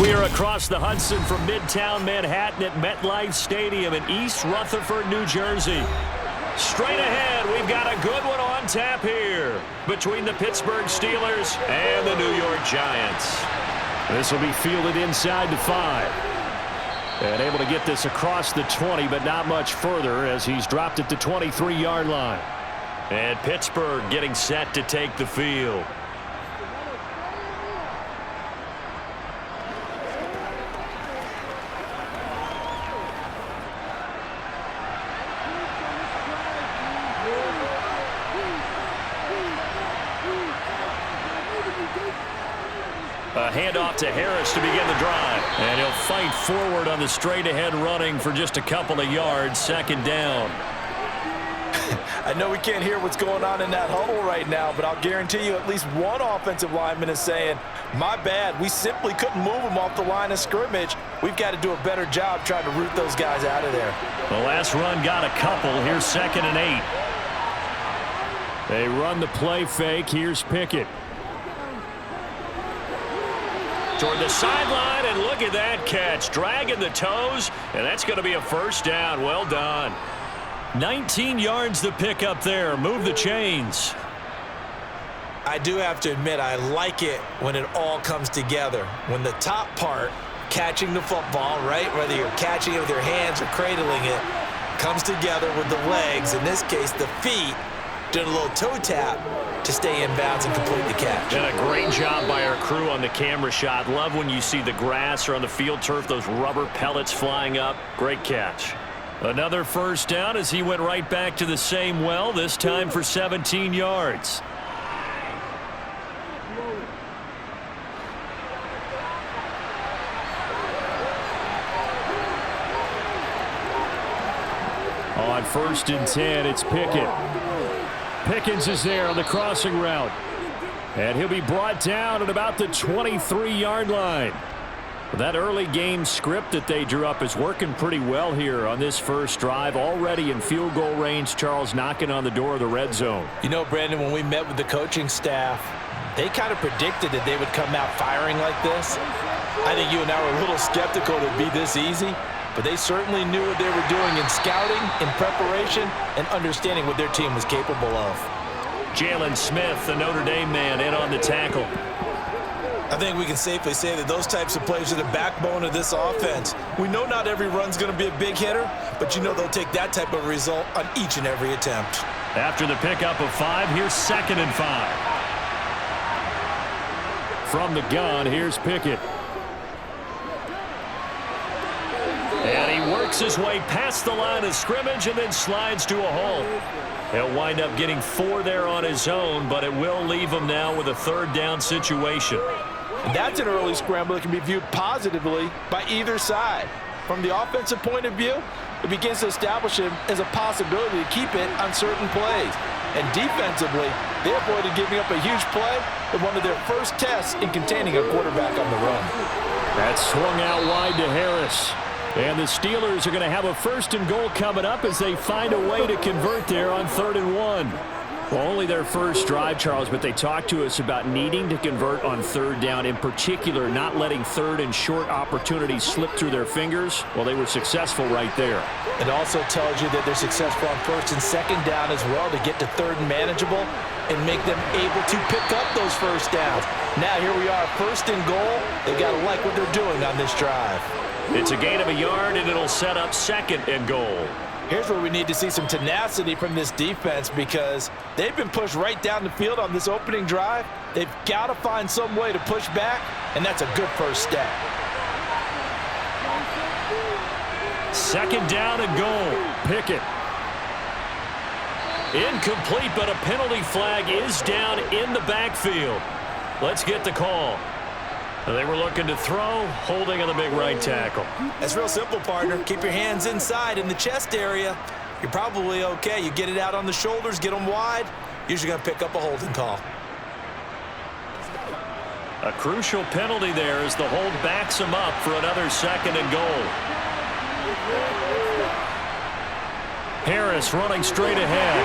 We are across the Hudson from Midtown Manhattan at MetLife Stadium in East Rutherford, New Jersey. Straight ahead, we've got a good one on tap here between the Pittsburgh Steelers and the New York Giants. This will be fielded inside the 5. And able to get this across the 20, but not much further as he's dropped at the 23-yard line. And Pittsburgh getting set to take the field. A handoff to Harris to begin the drive. And he'll fight forward on the straight-ahead running for just a couple of yards. Second down. I know we can't hear what's going on in that huddle right now, but I'll guarantee you at least one offensive lineman is saying, my bad, we simply couldn't move them off the line of scrimmage. We've got to do a better job trying to root those guys out of there. The last run got a couple. Here's 2nd and 8. They run the play fake. Here's Pickett. Toward the sideline, and look at that catch. Dragging the toes, and that's going to be a first down. Well done. 19 yards to pick up there. Move the chains. I do have to admit, I like it when it all comes together. When the top part, catching the football, right, whether you're catching it with your hands or cradling it, comes together with the legs, in this case the feet, doing a little toe tap to stay in bounds and complete the catch. And a great job by our crew on the camera shot. Love when you see the grass or on the field turf, those rubber pellets flying up. Great catch. Another first down as he went right back to the same well, this time for 17 yards. On 1st and 10, it's Pickett. Pickens is there on the crossing route. And he'll be brought down at about the 23-yard line. That early game script that they drew up is working pretty well here on this first drive. Already in field goal range, Charles, knocking on the door of the red zone. You know, Brandon, when we met with the coaching staff, they kind of predicted that they would come out firing like this. I think you and I were a little skeptical that it'd be this easy. But they certainly knew what they were doing in scouting, in preparation, and understanding what their team was capable of. Jalen Smith, the Notre Dame man, in on the tackle. I think we can safely say that those types of plays are the backbone of this offense. We know not every run's going to be a big hitter, but you know they'll take that type of result on each and every attempt. After the pickup of 5, here's 2nd and 5. From the gun, here's Pickett. And he works his way past the line of scrimmage and then slides to a hole. He'll wind up getting 4 there on his own, but it will leave him now with a 3rd down situation. And that's an early scramble that can be viewed positively by either side. From the offensive point of view, it begins to establish him as a possibility to keep it on certain plays. And defensively, they avoided giving up a huge play in one of their first tests in containing a quarterback on the run. That swung out wide to Harris. And the Steelers are going to have a 1st and goal coming up as they find a way to convert there on 3rd and 1. Well, only their first drive, Charles, but they talked to us about needing to convert on 3rd down, in particular not letting 3rd and short opportunities slip through their fingers. Well, they were successful right there. It also tells you that they're successful on 1st and 2nd down as well to get to 3rd and manageable and make them able to pick up those first downs. Now here we are, 1st and goal. They've got to like what they're doing on this drive. It's a gain of a yard, and it'll set up 2nd and goal. Here's where we need to see some tenacity from this defense because they've been pushed right down the field on this opening drive. They've got to find some way to push back, and that's a good first step. 2nd down and goal. Pickett. Incomplete, but a penalty flag is down in the backfield. Let's get the call. They were looking to throw, holding on the big right tackle. That's real simple, partner. Keep your hands inside in the chest area. You're probably okay. You get it out on the shoulders, get them wide. Usually going to pick up a holding call. A crucial penalty there as the hold backs him up for another 2nd and goal. Harris running straight ahead.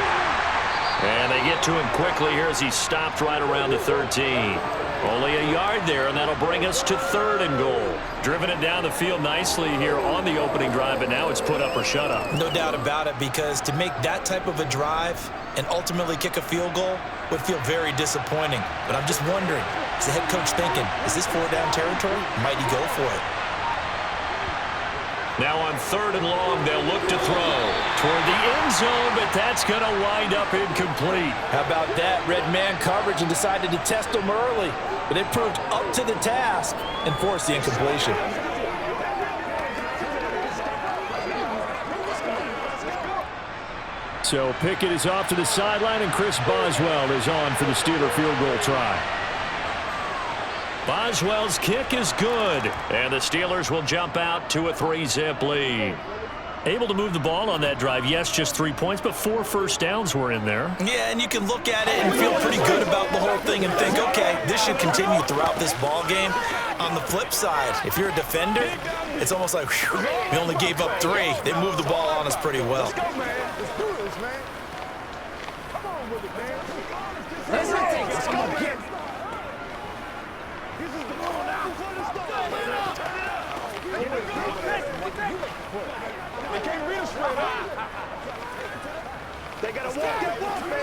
And they get to him quickly here as he's stopped right around the 13. Only a yard there, and that'll bring us to 3rd and goal. Driven it down the field nicely here on the opening drive, but now it's put up or shut up. No doubt about it, because to make that type of a drive and ultimately kick a field goal would feel very disappointing. But I'm just wondering, is the head coach thinking, is this 4-down territory? Might he go for it? Now on 3rd and long, they'll look to throw toward the end zone, but that's going to wind up incomplete. How about that? Red man coverage and decided to test him early, but it proved up to the task and forced the incompletion. So Pickett is off to the sideline, and Chris Boswell is on for the Steeler field goal try. Boswell's kick is good, and the Steelers will jump out to a 3-zip lead. Able to move the ball on that drive. Yes, just 3 points, but 4 first downs were in there. Yeah, and you can look at it and feel pretty good about the whole thing and think, okay, this should continue throughout this ball game. On the flip side, if you're a defender, it's almost like, whew, we only gave up 3. They moved the ball on us pretty well. They gotta walk that walk, baby.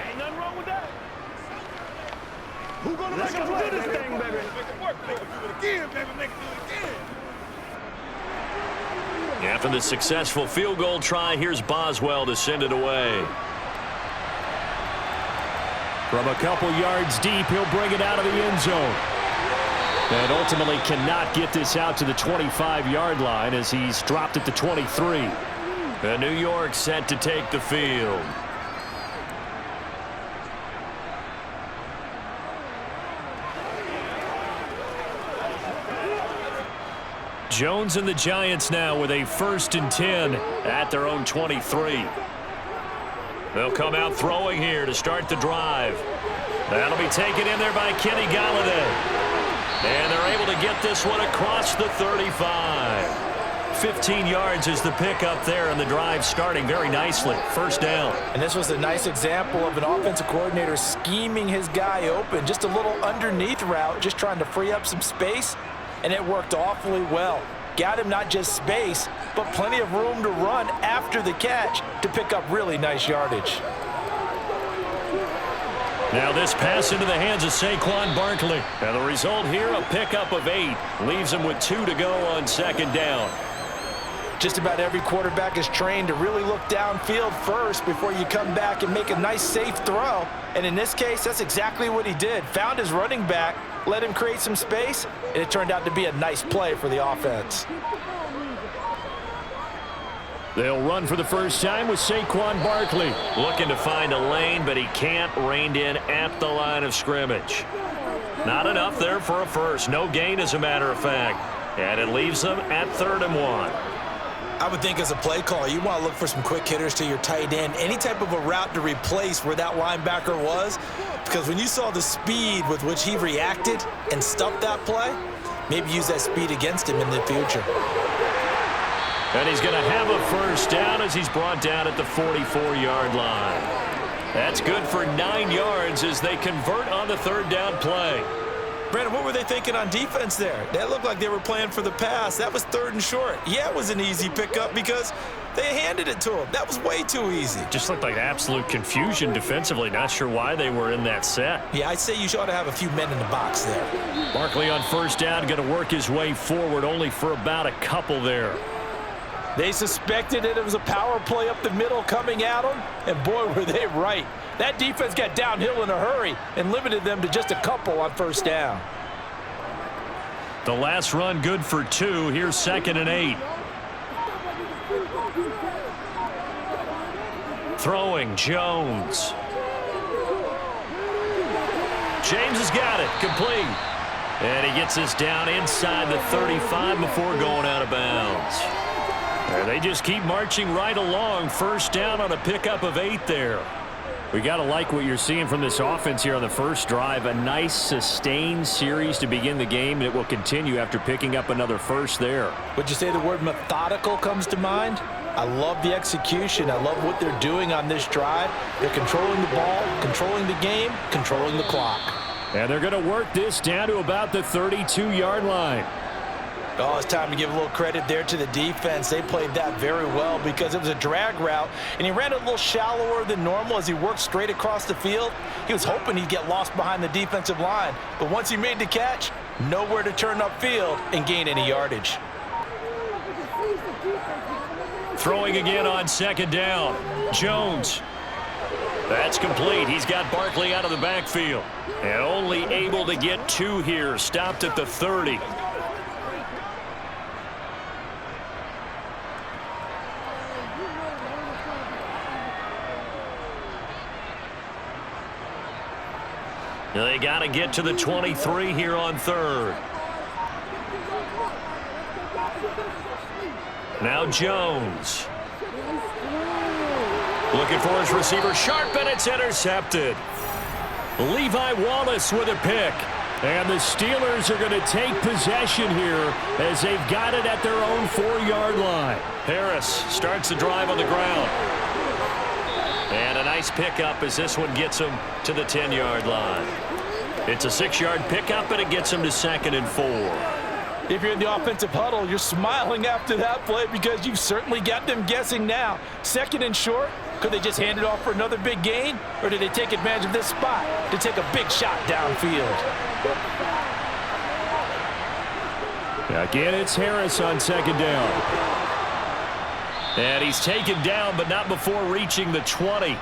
Ain't nothing wrong with that. Who gonna make us do this thing, baby? Make it work, make it do it again, baby, make it do it again. After the successful field goal try, here's Boswell to send it away. From a couple yards deep, he'll bring it out of the end zone. And ultimately cannot get this out to the 25-yard line as he's dropped at the 23. And New York set to take the field. Jones and the Giants now with a 1st and 10 at their own 23. They'll come out throwing here to start the drive. That'll be taken in there by Kenny Galladay. And they're able to get this one across the 35. 15 yards is the pickup there, and the drive starting very nicely. 1st down. And this was a nice example of an offensive coordinator scheming his guy open. Just a little underneath route, just trying to free up some space, and it worked awfully well. Got him not just space, but plenty of room to run after the catch to pick up really nice yardage. Now this pass into the hands of Saquon Barkley. And the result here, a pickup of 8. Leaves him with 2 to go on 2nd down. Just about every quarterback is trained to really look downfield first before you come back and make a nice, safe throw. And in this case, that's exactly what he did. Found his running back, let him create some space, and it turned out to be a nice play for the offense. They'll run for the first time with Saquon Barkley. Looking to find a lane, but he can't. Reined in at the line of scrimmage. Not enough there for a first. No gain, as a matter of fact. And it leaves them at 3rd and 1. I would think as a play caller, you want to look for some quick hitters to your tight end. Any type of a route to replace where that linebacker was. Because when you saw the speed with which he reacted and stuffed that play, maybe use that speed against him in the future. And he's going to have a first down as he's brought down at the 44-yard line. That's good for 9 yards as they convert on the 3rd down play. Brandon, what were they thinking on defense there? That looked like they were playing for the pass. That was 3rd and short. Yeah, it was an easy pickup because they handed it to him. That was way too easy. Just looked like absolute confusion defensively. Not sure why they were in that set. Yeah, I'd say you ought to have a few men in the box there. Barkley on 1st down, going to work his way forward only for about a couple there. They suspected it was a power play up the middle coming at them, and boy, were they right. That defense got downhill in a hurry and limited them to just a couple on 1st down. The last run good for 2. Here's 2nd and 8. Throwing, Jones. James has got it, complete. And he gets us down inside the 35 before going out of bounds. And they just keep marching right along. 1st down on a pickup of 8 there. We got to like what you're seeing from this offense here on the first drive. A nice sustained series to begin the game, and it will continue after picking up another first there. Would you say the word methodical comes to mind? I love the execution. I love what they're doing on this drive. They're controlling the ball, controlling the game, controlling the clock. And they're going to work this down to about the 32-yard line. Oh, it's time to give a little credit there to the defense. They played that very well because it was a drag route, and he ran it a little shallower than normal as he worked straight across the field. He was hoping he'd get lost behind the defensive line, but once he made the catch, nowhere to turn upfield and gain any yardage. Throwing again on second down. Jones. That's complete. He's got Barkley out of the backfield. And only able to get 2 here. Stopped at the 30. They got to get to the 23 here on third. Now Jones. Looking for his receiver, sharp, and it's intercepted. Levi Wallace with a pick. And the Steelers are going to take possession here as they've got it at their own 4-yard line. Harris starts the drive on the ground. And a nice pickup as this one gets him to the 10-yard line. It's a 6-yard pickup, and it gets him to 2nd and 4. If you're in the offensive huddle, you're smiling after that play because you've certainly got them guessing now. 2nd and short, could they just hand it off for another big gain? Or did they take advantage of this spot to take a big shot downfield? Again, it's Harris on 2nd down. And he's taken down, but not before reaching the 20.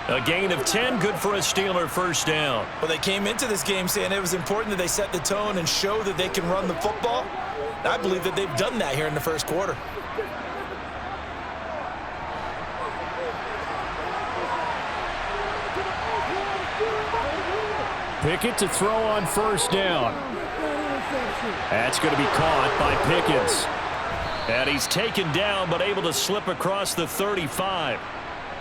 A gain of 10, good for a Steeler first down. Well, they came into this game saying it was important that they set the tone and show that they can run the football. I believe that they've done that here in the first quarter. Pickett to throw on first down. That's going to be caught by Pickens. And he's taken down, but able to slip across the 35.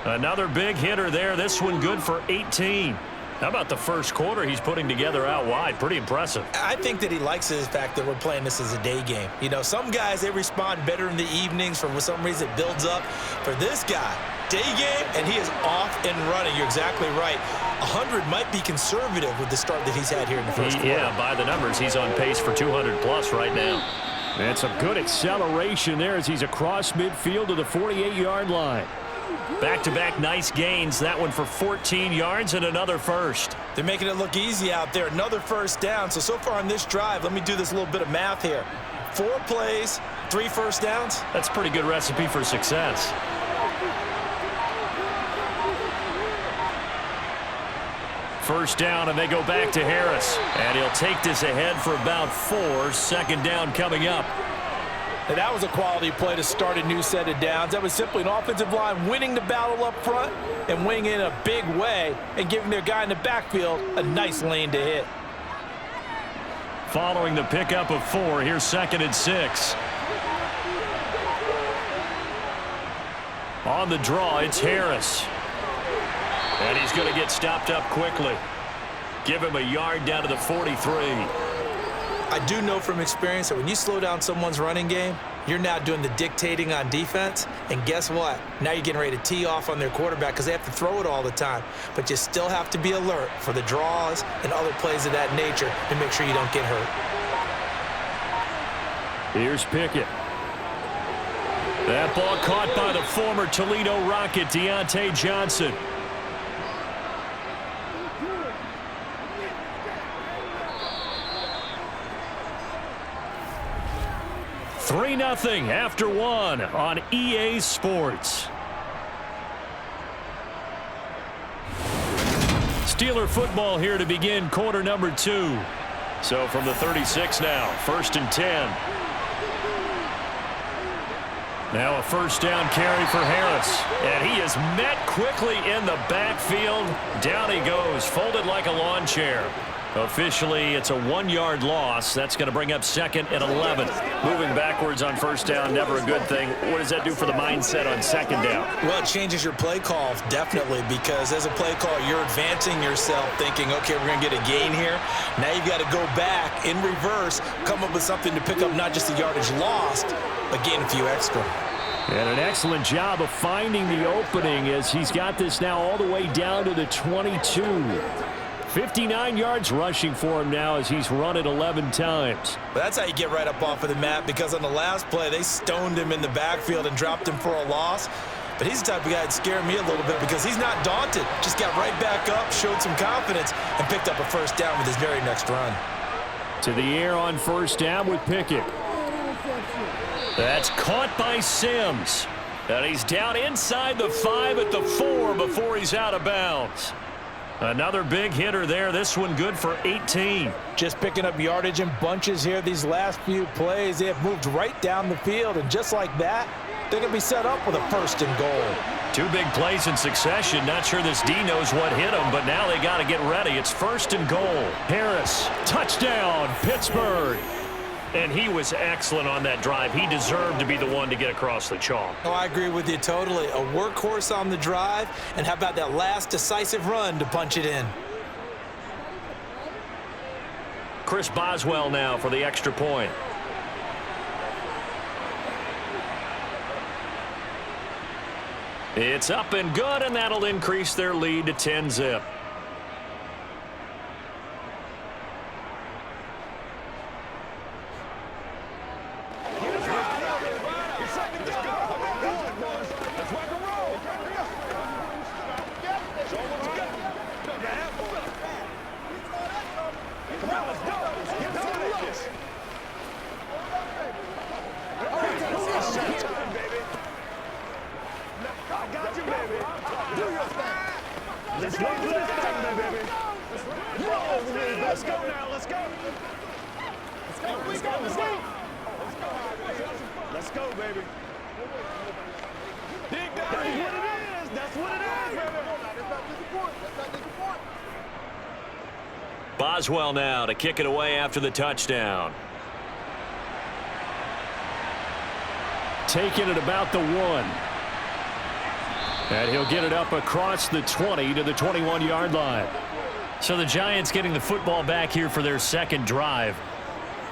Another big hitter there. This one good for 18. How about the first quarter he's putting together out wide? Pretty impressive. I think that he likes the fact that we're playing this as a day game. You know, some guys, they respond better in the evenings. For some reason, it builds up. For this guy, day game, and he is off and running. You're exactly right. 100 might be conservative with the start that he's had here in the first quarter. Yeah, by the numbers, he's on pace for 200-plus right now. And some good acceleration there as he's across midfield to the 48-yard line. Back-to-back nice gains. That one for 14 yards and another first. They're making it look easy out there. Another first down. So far on this drive, let me do this little bit of math here. 4 plays, 3 first downs. That's a pretty good recipe for success. First down, and they go back to Harris. And he'll take this ahead for about 4. 2nd down coming up. And that was a quality play to start a new set of downs. That was simply an offensive line winning the battle up front and winning in a big way and giving their guy in the backfield a nice lane to hit. Following the pickup of 4, here's 2nd and 6. On the draw, it's Harris. And he's going to get stopped up quickly. Give him a yard down to the 43. I do know from experience that when you slow down someone's running game, you're now doing the dictating on defense. And guess what? Now you're getting ready to tee off on their quarterback because they have to throw it all the time. But you still have to be alert for the draws and other plays of that nature to make sure you don't get hurt. Here's Pickett. That ball caught by the former Toledo Rocket, Deontay Johnson. Three 3-0 after 1 on EA Sports. Steeler football here to begin quarter number 2. So from the 36 now, 1st and 10. Now a first down carry for Harris. And he is met quickly in the backfield. Down he goes, folded like a lawn chair. Officially, it's a 1-yard loss. That's going to bring up 2nd and 11. Moving backwards on first down, never a good thing. What does that do for the mindset on 2nd down? Well, it changes your play call, definitely, because as a play call, you're advancing yourself, thinking, okay, we're going to get a gain here. Now you've got to go back in reverse, come up with something to pick up not just the yardage lost, but gain a few extra. And an excellent job of finding the opening as he's got this now all the way down to the 22. 59 yards rushing for him now as he's run it 11 times. But that's how you get right up off of the mat, because on the last play, they stoned him in the backfield and dropped him for a loss. But he's the type of guy that scared me a little bit because he's not daunted. Just got right back up, showed some confidence, and picked up a first down with his very next run. To the air on first down with Pickett. That's caught by Sims. And he's down inside the 5 at the 4 before he's out of bounds. Another big hitter there. This one good for 18. Just picking up yardage in bunches here these last few plays. They have moved right down the field, and just like that, they're going to be set up with a first and goal. 2 big plays in succession. Not sure this D knows what hit him, but now they got to get ready. It's first and goal. Harris, touchdown, Pittsburgh. And he was excellent on that drive. He deserved to be the one to get across the chalk. Oh, I agree with you totally. A workhorse on the drive, and how about that last decisive run to punch it in? Chris Boswell now for the extra point. It's up and good, and that'll increase their lead to 10-zip. Let's go, baby. Dig down. That's what it is. That's what it is, baby. Boswell now to kick it away after the touchdown. Taking it about the 1. And he'll get it up across the 20 to the 21-yard line. So the Giants getting the football back here for their second drive.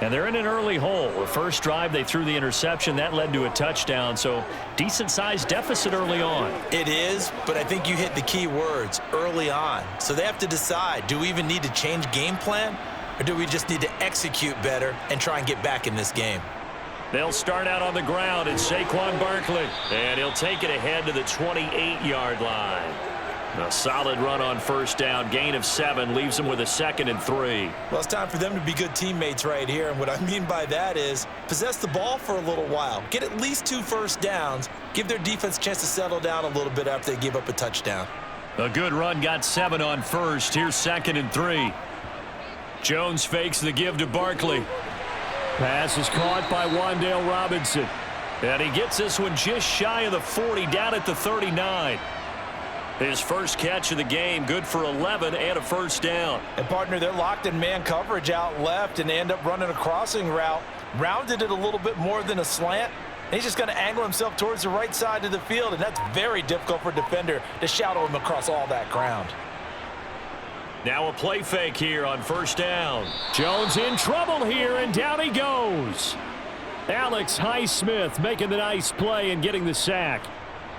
And they're in an early hole. The first drive, they threw the interception. That led to a touchdown. So decent-sized deficit early on. It is, but I think you hit the key words, early on. So they have to decide, do we even need to change game plan? Or do we just need to execute better and try and get back in this game? They'll start out on the ground. It's Saquon Barkley. And he'll take it ahead to the 28-yard line. A solid run on first down. Gain of 7 leaves them with a 2nd and 3. Well, it's time for them to be good teammates right here. And what I mean by that is possess the ball for a little while. Get at least 2 first downs. Give their defense a chance to settle down a little bit after they give up a touchdown. A good run, got 7 on first. Here's 2nd and 3. Jones fakes the give to Barkley. Pass is caught by Wan'Dale Robinson. And he gets this one just shy of the 40, down at the 39. His first catch of the game, good for 11 and a first down. And, partner, they're locked in man coverage out left, and they end up running a crossing route. Rounded it a little bit more than a slant. And he's just going to angle himself towards the right side of the field, and that's very difficult for a defender to shadow him across all that ground. Now a play fake here on first down. Jones in trouble here, and down he goes. Alex Highsmith making the nice play and getting the sack.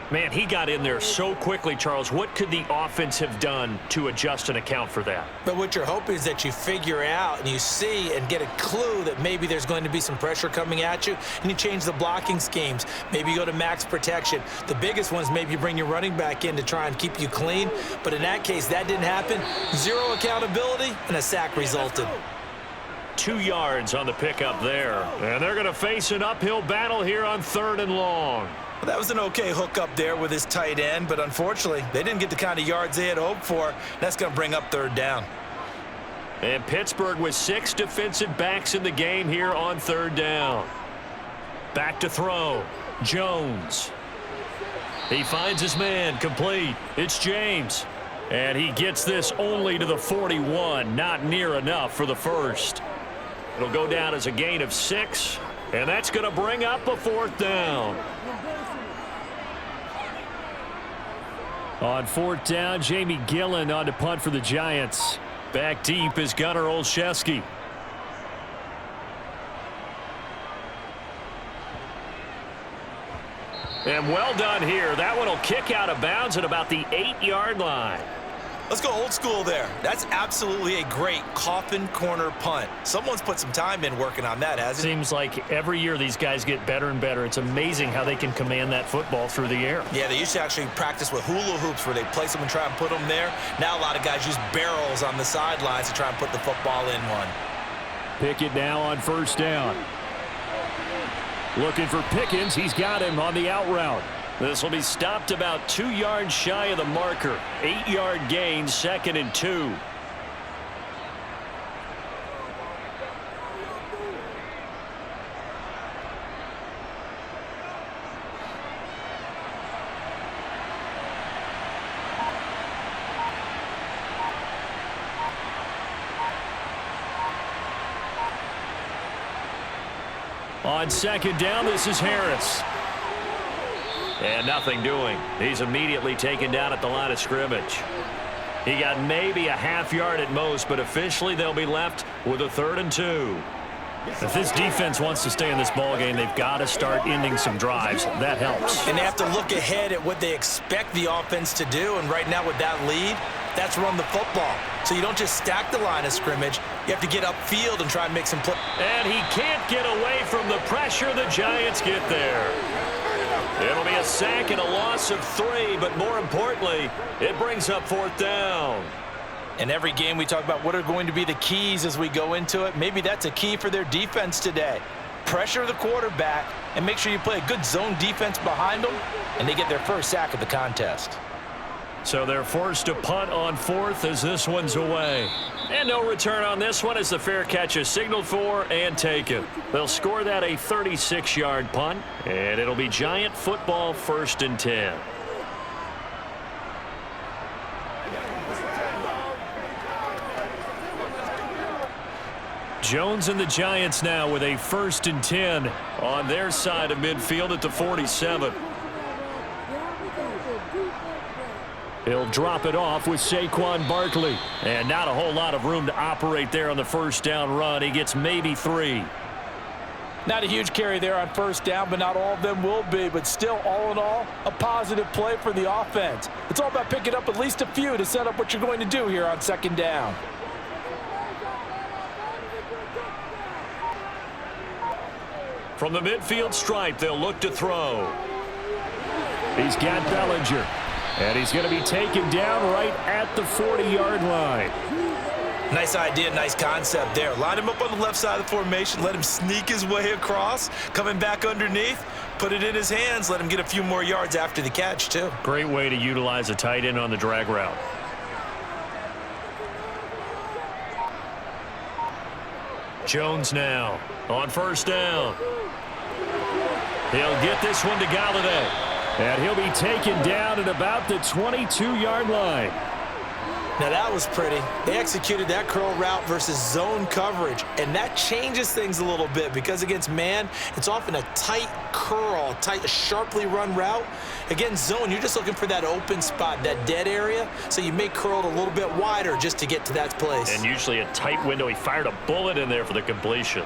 Man, he got in there so quickly, Charles. What could the offense have done to adjust and account for that? But what you're hoping is that you figure out and you see and get a clue that maybe there's going to be some pressure coming at you, and you change the blocking schemes. Maybe you go to max protection. The biggest one is maybe you bring your running back in to try and keep you clean. But in that case, that didn't happen. 0 accountability, and a sack resulted. 2 yards on the pickup there. And they're going to face an uphill battle here on 3rd and long. Well, that was an okay hook up there with his tight end, but unfortunately, they didn't get the kind of yards they had hoped for. That's going to bring up 3rd down. And Pittsburgh with 6 defensive backs in the game here on 3rd down. Back to throw. Jones. He finds his man, complete. It's James. And he gets this only to the 41. Not near enough for the first. It'll go down as a gain of 6, and that's going to bring up a 4th down. On 4th down, Jamie Gillen on to punt for the Giants. Back deep is Gunnar Olszewski. And well done here. That one will kick out of bounds at about the 8-yard line. Let's go old school there. That's absolutely a great coffin corner punt. Someone's put some time in working on that, hasn't it? Seems like every year these guys get better and better. It's amazing how they can command that football through the air. Yeah, they used to actually practice with hula hoops where they place them and try and put them there. Now a lot of guys use barrels on the sidelines to try and put the football in one. Pickett now on first down. Looking for Pickens. He's got him on the out route. This will be stopped about 2 yards shy of the marker. 8-yard gain, 2nd and 2. On 2nd down, this is Harris. And nothing doing. He's immediately taken down at the line of scrimmage. He got maybe a half yard at most, but officially they'll be left with a 3rd and 2. If this defense wants to stay in this ballgame, they've got to start ending some drives. That helps. And they have to look ahead at what they expect the offense to do. And right now with that lead, that's run the football. So you don't just stack the line of scrimmage. You have to get upfield and try and make some plays. And he can't get away from the pressure. The Giants get there. It'll be a sack and a loss of 3, but more importantly, it brings up 4th down. In every game we talk about what are going to be the keys as we go into it. Maybe that's a key for their defense today. Pressure the quarterback and make sure you play a good zone defense behind them, and they get their first sack of the contest. So they're forced to punt on 4th as this one's away. And no return on this one as the fair catch is signaled for and taken. They'll score that a 36-yard punt, and it'll be Giant football 1st and 10. Jones and the Giants now with a 1st and 10 on their side of midfield at the 47. He'll drop it off with Saquon Barkley. And not a whole lot of room to operate there on the first down run. He gets maybe 3. Not a huge carry there on first down, but not all of them will be. But still, all in all, a positive play for the offense. It's all about picking up at least a few to set up what you're going to do here on 2nd down. From the midfield stripe, they'll look to throw. He's got Bellinger. And he's going to be taken down right at the 40-yard line. Nice idea, nice concept there. Line him up on the left side of the formation, let him sneak his way across, coming back underneath, put it in his hands, let him get a few more yards after the catch, too. Great way to utilize a tight end on the drag route. Jones now on first down. He'll get this one to Galladay. And he'll be taken down at about the 22-yard line. Now that was pretty. They executed that curl route versus zone coverage, and that changes things a little bit because against man, it's often a tight curl, tight, sharply run route. Against zone, you're just looking for that open spot, that dead area, so you may curl it a little bit wider just to get to that place. And usually a tight window. He fired a bullet in there for the completion.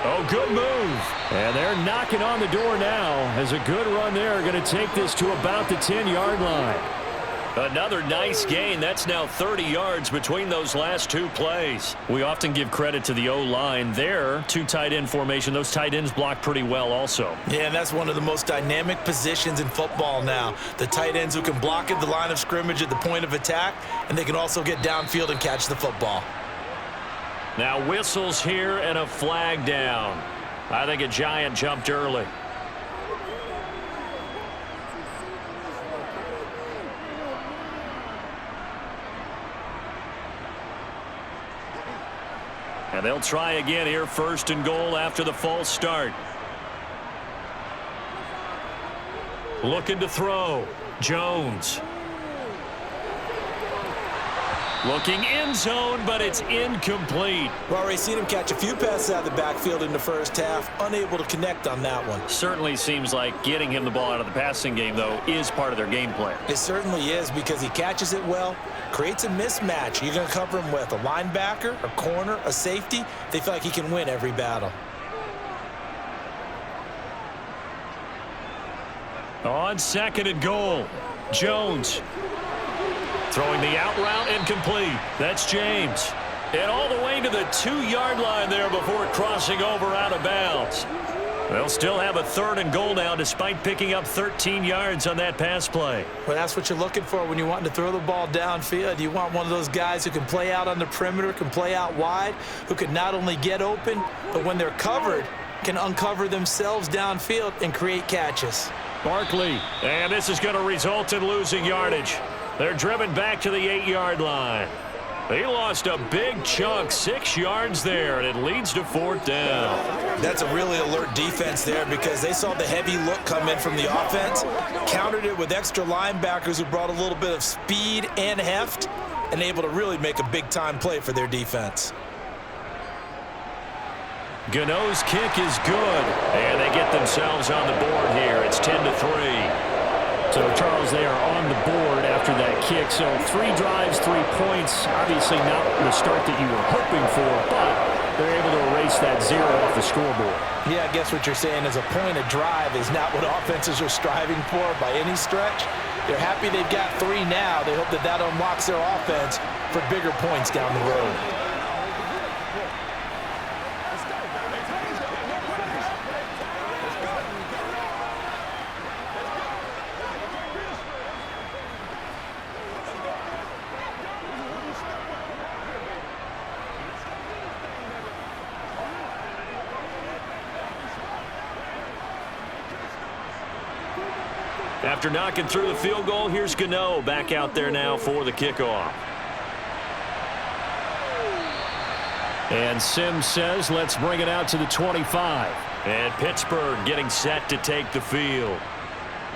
Oh, good move. And they're knocking on the door now as a good run there. Going to take this to about the 10-yard line. Another nice gain. That's now 30 yards between those last 2 plays. We often give credit to the O-line there. 2 tight end formation. Those tight ends block pretty well also. Yeah, and that's one of the most dynamic positions in football now. The tight ends who can block at the line of scrimmage at the point of attack, and they can also get downfield and catch the football. Now whistles here and a flag down. I think a Giant jumped early. And they'll try again here, 1st and goal after the false start. Looking to throw. Jones. Looking end zone, but it's incomplete. We've already seen him catch a few passes out of the backfield in the first half, unable to connect on that one. Certainly seems like getting him the ball out of the passing game, though, is part of their game plan. It certainly is because he catches it well, creates a mismatch. You're going to cover him with a linebacker, a corner, a safety. They feel like he can win every battle. On 2nd and goal, Jones. Throwing the out route incomplete. That's James. And all the way to the 2-yard line there before crossing over out of bounds. They'll still have a 3rd and goal now despite picking up 13 yards on that pass play. Well, that's what you're looking for when you want to throw the ball downfield. You want one of those guys who can play out on the perimeter, can play out wide, who can not only get open, but when they're covered, can uncover themselves downfield and create catches. Barkley, and this is going to result in losing yardage. They're driven back to the 8-yard line. They lost a big chunk, 6 yards there, and it leads to 4th down. That's a really alert defense there because they saw the heavy look come in from the offense, countered it with extra linebackers who brought a little bit of speed and heft, and able to really make a big-time play for their defense. Gano's kick is good, and they get themselves on the board here. It's 10-3. So, Charles, they are on the board after that kick. So 3 drives, 3 points. Obviously not the start that you were hoping for, but they're able to erase that 0 off the scoreboard. Yeah, I guess what you're saying is a point of drive is not what offenses are striving for by any stretch. They're happy they've got 3 now. They hope that that unlocks their offense for bigger points down the road. After knocking through the field goal, here's Gano back out there now for the kickoff. And Sims says, let's bring it out to the 25. And Pittsburgh getting set to take the field.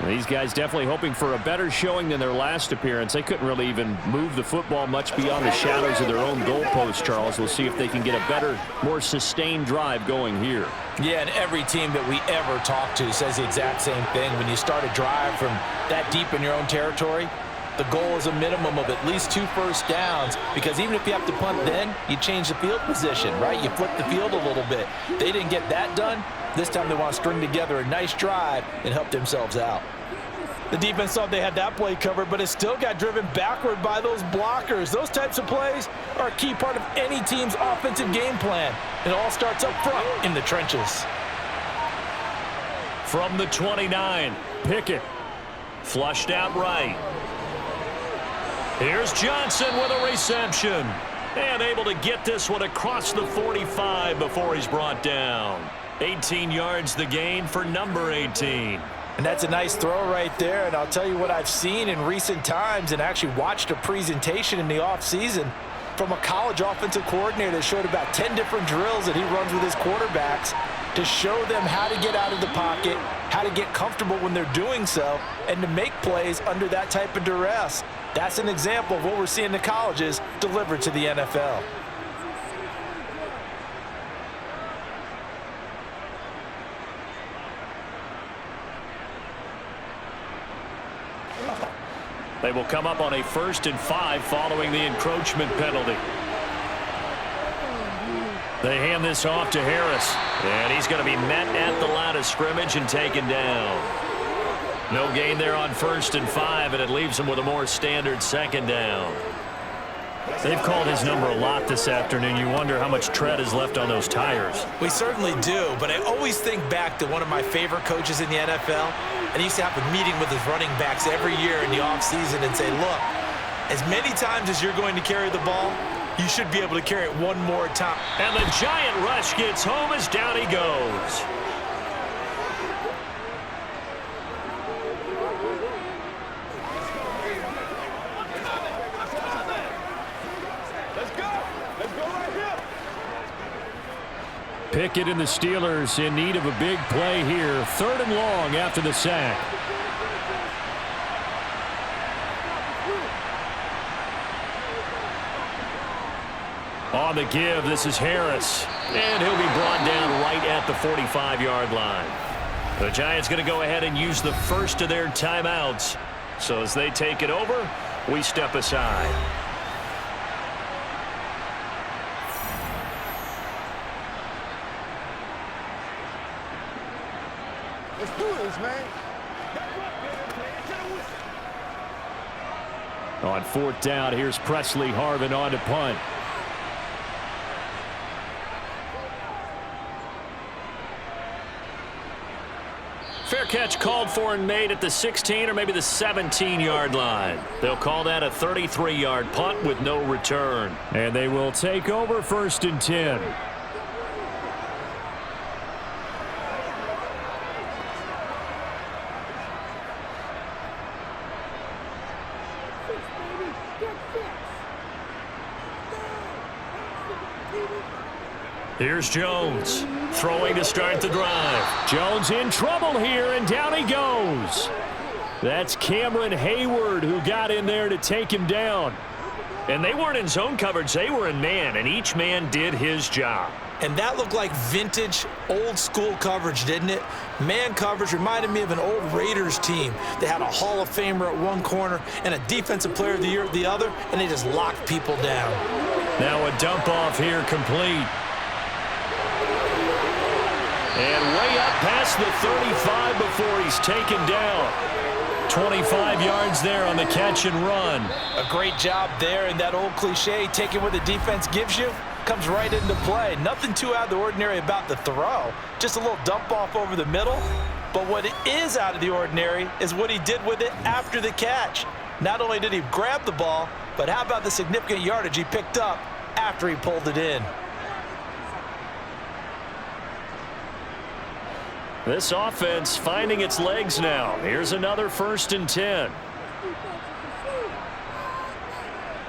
These guys definitely hoping for a better showing than their last appearance. They couldn't really even move the football much beyond the shadows of their own goalpost, Charles. We'll see if they can get a better, more sustained drive going here. Yeah, and every team that we ever talk to says the exact same thing. When you start a drive from that deep in your own territory, the goal is a minimum of at least 2 first downs, because even if you have to punt then, you change the field position, right? You flip the field a little bit. They didn't get that done. This time they want to string together a nice drive and help themselves out. The defense thought they had that play covered, but it still got driven backward by those blockers. Those types of plays are a key part of any team's offensive game plan. It all starts up front in the trenches. From the 29, Pickett. Flushed out right. Here's Johnson with a reception. And able to get this one across the 45 before he's brought down. 18 yards the gain for number 18. And that's a nice throw right there. And I'll tell you what I've seen in recent times and actually watched a presentation in the offseason from a college offensive coordinator that showed about 10 different drills that he runs with his quarterbacks to show them how to get out of the pocket, how to get comfortable when they're doing so, and to make plays under that type of duress. That's an example of what we're seeing in the colleges delivered to the NFL. They will come up on a 1st and 5 following the encroachment penalty. They hand this off to Harris, and he's going to be met at the line of scrimmage and taken down. No gain there on 1st and 5, and it leaves him with a more standard 2nd down. They've called his number a lot this afternoon. You wonder how much tread is left on those tires. We certainly do, but I always think back to one of my favorite coaches in the NFL, and he used to have a meeting with his running backs every year in the offseason and say, look, as many times as you're going to carry the ball, you should be able to carry it one more time. And the giant rush gets home as down he goes. Pickett and the Steelers in need of a big play here. 3rd and long after the sack. On the give, this is Harris. And he'll be brought down right at the 45-yard line. The Giants going to go ahead and use the first of their timeouts. So as they take it over, we step aside. Let's do this, man. On 4th down, here's Presley Harvin on to punt. Fair catch called for and made at the 16 or maybe the 17-yard line. They'll call that a 33-yard punt with no return. And they will take over 1st and 10. Here's Jones, throwing to start the drive. Jones in trouble here, and down he goes. That's Cameron Hayward who got in there to take him down. And they weren't in zone coverage, they were in man, and each man did his job. And that looked like vintage, old-school coverage, didn't it? Man coverage reminded me of an old Raiders team. They had a Hall of Famer at one corner and a Defensive Player of the Year at the other, and they just locked people down. Now a dump-off here complete. And way up past the 35 before he's taken down. 25 yards there on the catch and run. A great job there, and that old cliche, taking what the defense gives you, comes right into play. Nothing too out of the ordinary about the throw. Just a little dump off over the middle. But what is out of the ordinary is what he did with it after the catch. Not only did he grab the ball, but how about the significant yardage he picked up after he pulled it in. This offense finding its legs now. Here's another 1st and 10.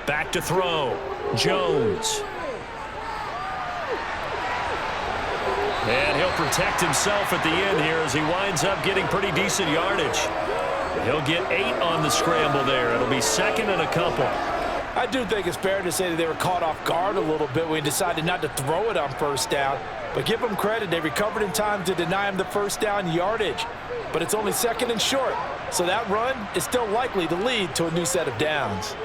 Back to throw. Jones. And he'll protect himself at the end here as he winds up getting pretty decent yardage. He'll get 8 on the scramble there. It'll be 2nd and a couple. I do think it's fair to say that they were caught off guard a little bit when he decided not to throw it on 1st down. But give them credit, they recovered in time to deny him the 1st down yardage. But it's only 2nd and short, so that run is still likely to lead to a new set of downs.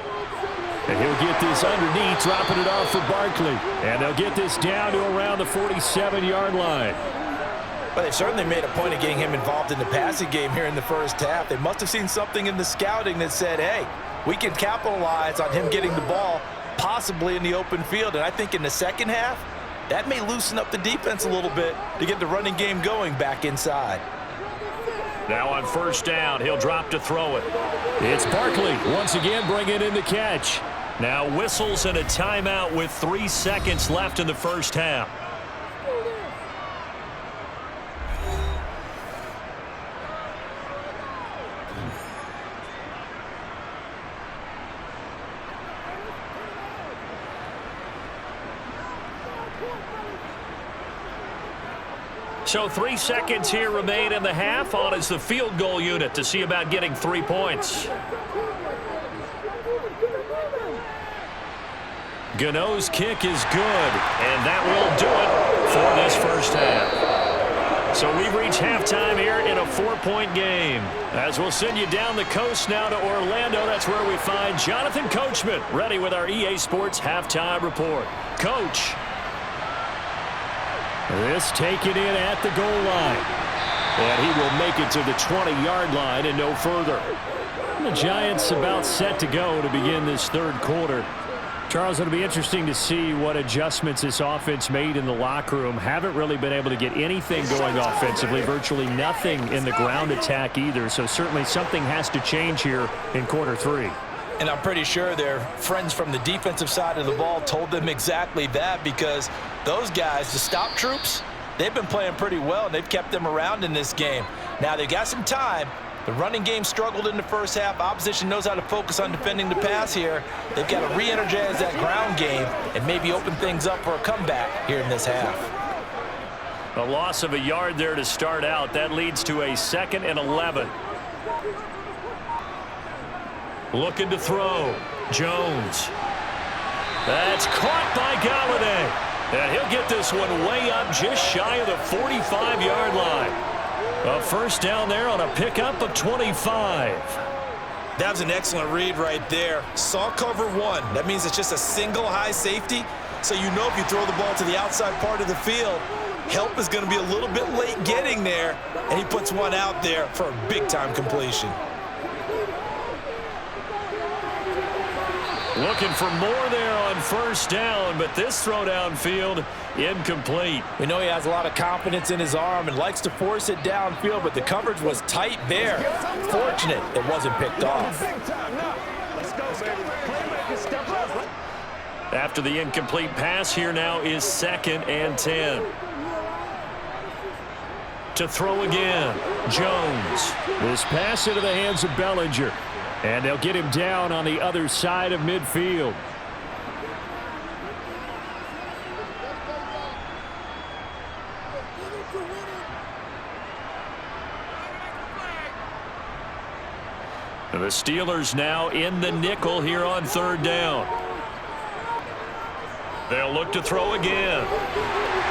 And he'll get this underneath, dropping it off for Barkley. And they'll get this down to around the 47-yard line. But they certainly made a point of getting him involved in the passing game here in the 1st half. They must have seen something in the scouting that said, hey, we can capitalize on him getting the ball possibly in the open field. And I think in the 2nd half, that may loosen up the defense a little bit to get the running game going back inside. Now on 1st down, he'll drop to throw it. It's Barkley once again bringing in the catch. Now whistles and a timeout with 3 seconds left in the 1st half. So 3 seconds here remain in the half. On is the field goal unit to see about getting 3 points. Gano's kick is good, and that will do it for this 1st half. So we've reached halftime here in a 4-point game. As we'll send you down the coast now to Orlando, that's where we find Jonathan Coachman ready with our EA Sports halftime report. Coach. This taken in at the goal line. And he will make it to the 20-yard line and no further. The Giants about set to go to begin this 3rd quarter. Charles, it'll be interesting to see what adjustments this offense made in the locker room. Haven't really been able to get anything going offensively. Virtually nothing in the ground attack either. So certainly something has to change here in quarter 3. And I'm pretty sure their friends from the defensive side of the ball told them exactly that, because those guys, the stop troops, they've been playing pretty well, and they've kept them around in this game. Now, they've got some time. The running game struggled in the 1st half. Opposition knows how to focus on defending the pass here. They've got to re-energize that ground game and maybe open things up for a comeback here in this half. A loss of a yard there to start out. That leads to a 2nd and 11. Looking to throw. Jones. That's caught by Galladay. And he'll get this one way up just shy of the 45-yard line. A 1st down there on a pickup of 25. That was an excellent read right there. Saw cover 1. That means it's just a single high safety. So you know if you throw the ball to the outside part of the field, help is going to be a little bit late getting there. And he puts one out there for a big-time completion. Looking for more there on first down, but this throw downfield incomplete. We know he has a lot of confidence in his arm and likes to force it downfield, but the coverage was tight there. Fortunate it wasn't picked off. After the incomplete pass, here now is 2nd and 10. To throw again, Jones. This pass into the hands of Bellinger. And they'll get him down on the other side of midfield. The Steelers now in the nickel here on 3rd down. They'll look to throw again.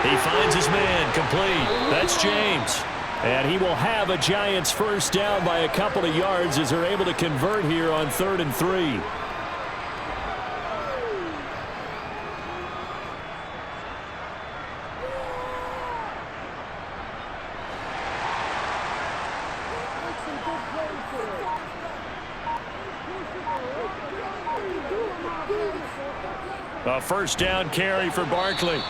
He finds his man, complete. That's James. And he will have a Giants first down by a couple of yards as they're able to convert here on 3rd and 3. A first down carry for Barkley.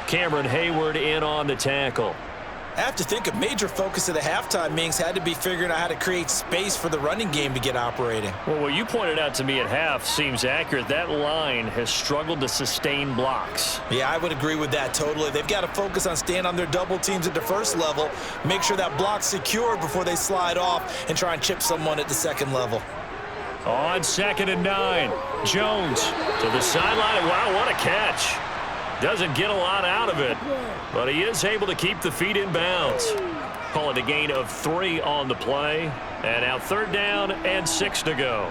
Cameron Hayward in on the tackle. I have to think a major focus of the halftime meetings had to be figuring out how to create space for the running game to get operating. Well, what you pointed out to me at half seems accurate. That line has struggled to sustain blocks. Yeah, I would agree with that totally. They've got to focus on staying on their double teams at the first level, make sure that block's secured before they slide off and try and chip someone at the second level. On 2nd and 9, Jones to the sideline. Wow, what a catch. Doesn't get a lot out of it, but he is able to keep the feet in bounds. Call it a gain of 3 on the play. And now 3rd down and 6 to go.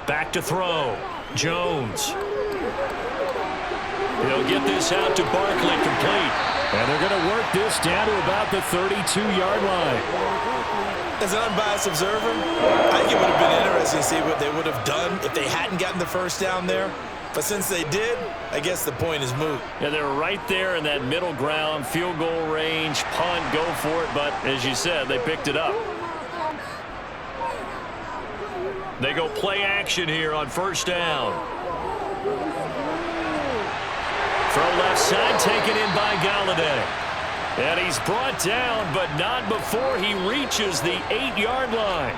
Back to throw. Jones. He'll get this out to Barkley, complete. And they're going to work this down to about the 32-yard line. As an unbiased observer, I think it would have been interesting to see what they would have done if they hadn't gotten the first down there. But since they did, I guess the point is moot. Yeah, they're right there in that middle ground, field goal range, punt, go for it. But as you said, they picked it up. They go play action here on first down. Throw left side, taken in by Galladay. And he's brought down, but not before he reaches the 8-yard line.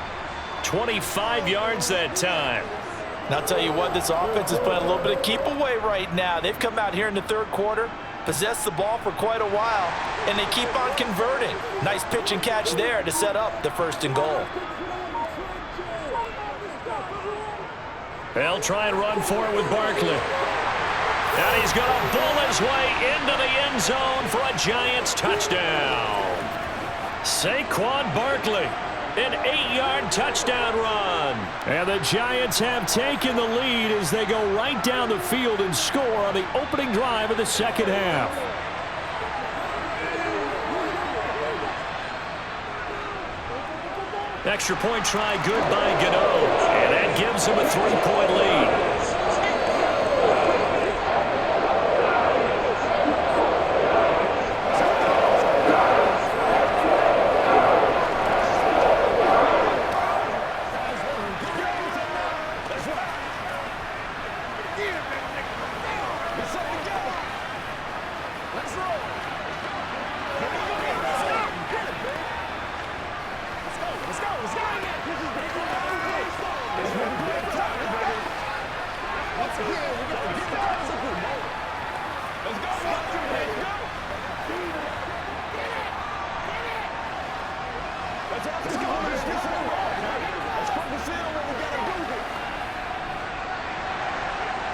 25 yards that time. And I'll tell you what, this offense is playing a little bit of keep away right now. They've come out here in the 3rd quarter, possessed the ball for quite a while, and they keep on converting. Nice pitch and catch there to set up the 1st and goal. They'll try and run for it with Barkley. And he's going to bull his way into the end zone for a Giants touchdown. Saquon Barkley, an 8-yard touchdown run. And the Giants have taken the lead as they go right down the field and score on the opening drive of the 2nd half. Extra point try good by Gano. And that gives him a 3-point lead.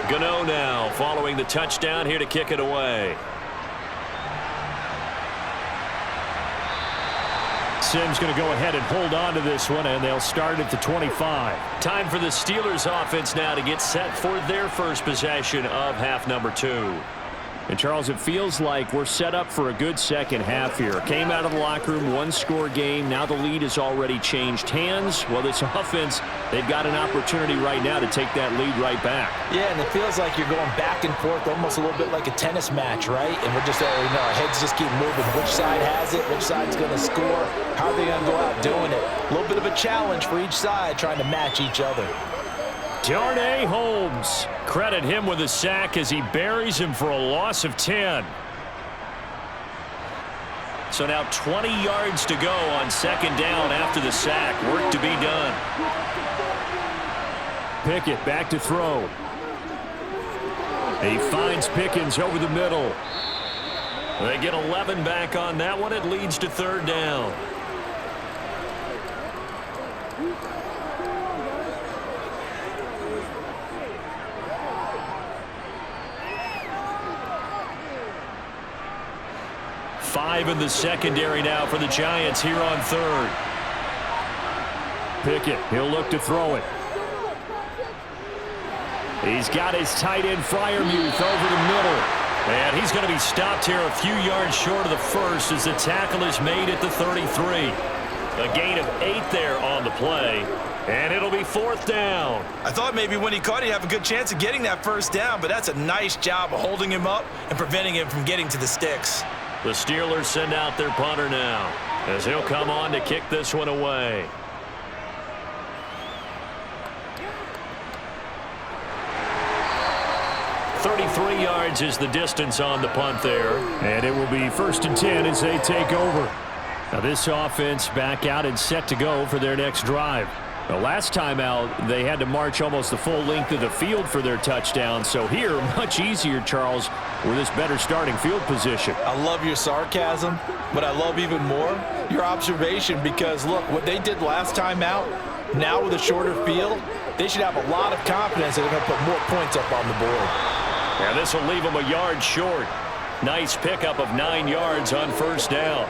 Gano now following the touchdown here to kick it away. Simms going to go ahead and hold on to this one, and they'll start at the 25. Time for the Steelers offense now to get set for their first possession of half number 2. And, Charles, it feels like we're set up for a good second half here. Came out of the locker room, one-score game. Now the lead has already changed hands. Well, this offense, they've got an opportunity right now to take that lead right back. Yeah, and it feels like you're going back and forth almost a little bit like a tennis match, right? And we're just, our heads just keep moving. Which side has it? Which side's going to score? How are they going to go out doing it? A little bit of a challenge for each side trying to match each other. Darnay Holmes. Credit him with a sack as he buries him for a loss of 10. So now 20 yards to go on second down after the sack. Work to be done. Pickett back to throw. He finds Pickens over the middle. They get 11 back on that one. It leads to third down. Five in the secondary now for the Giants here on third. Pickett, he'll look to throw it. He's got his tight end Freiermuth over the middle. And he's going to be stopped here a few yards short of the first as the tackle is made at the 33. A gain of 8 there on the play. And it'll be fourth down. I thought maybe when he caught it, he'd have a good chance of getting that first down, but that's a nice job of holding him up and preventing him from getting to the sticks. The Steelers send out their punter now as he'll come on to kick this one away. .33 yards is the distance on the punt there. And it will be 1st and 10 as they take over. Now this offense back out and set to go for their next drive. The last time out, they had to march almost the full length of the field for their touchdown. So here, much easier, Charles, with this better starting field position. I love your sarcasm, but I love even more your observation because, look, what they did last time out, now with a shorter field, they should have a lot of confidence that they're going to put more points up on the board. Yeah, this will leave them a yard short. Nice pickup of 9 yards on first down.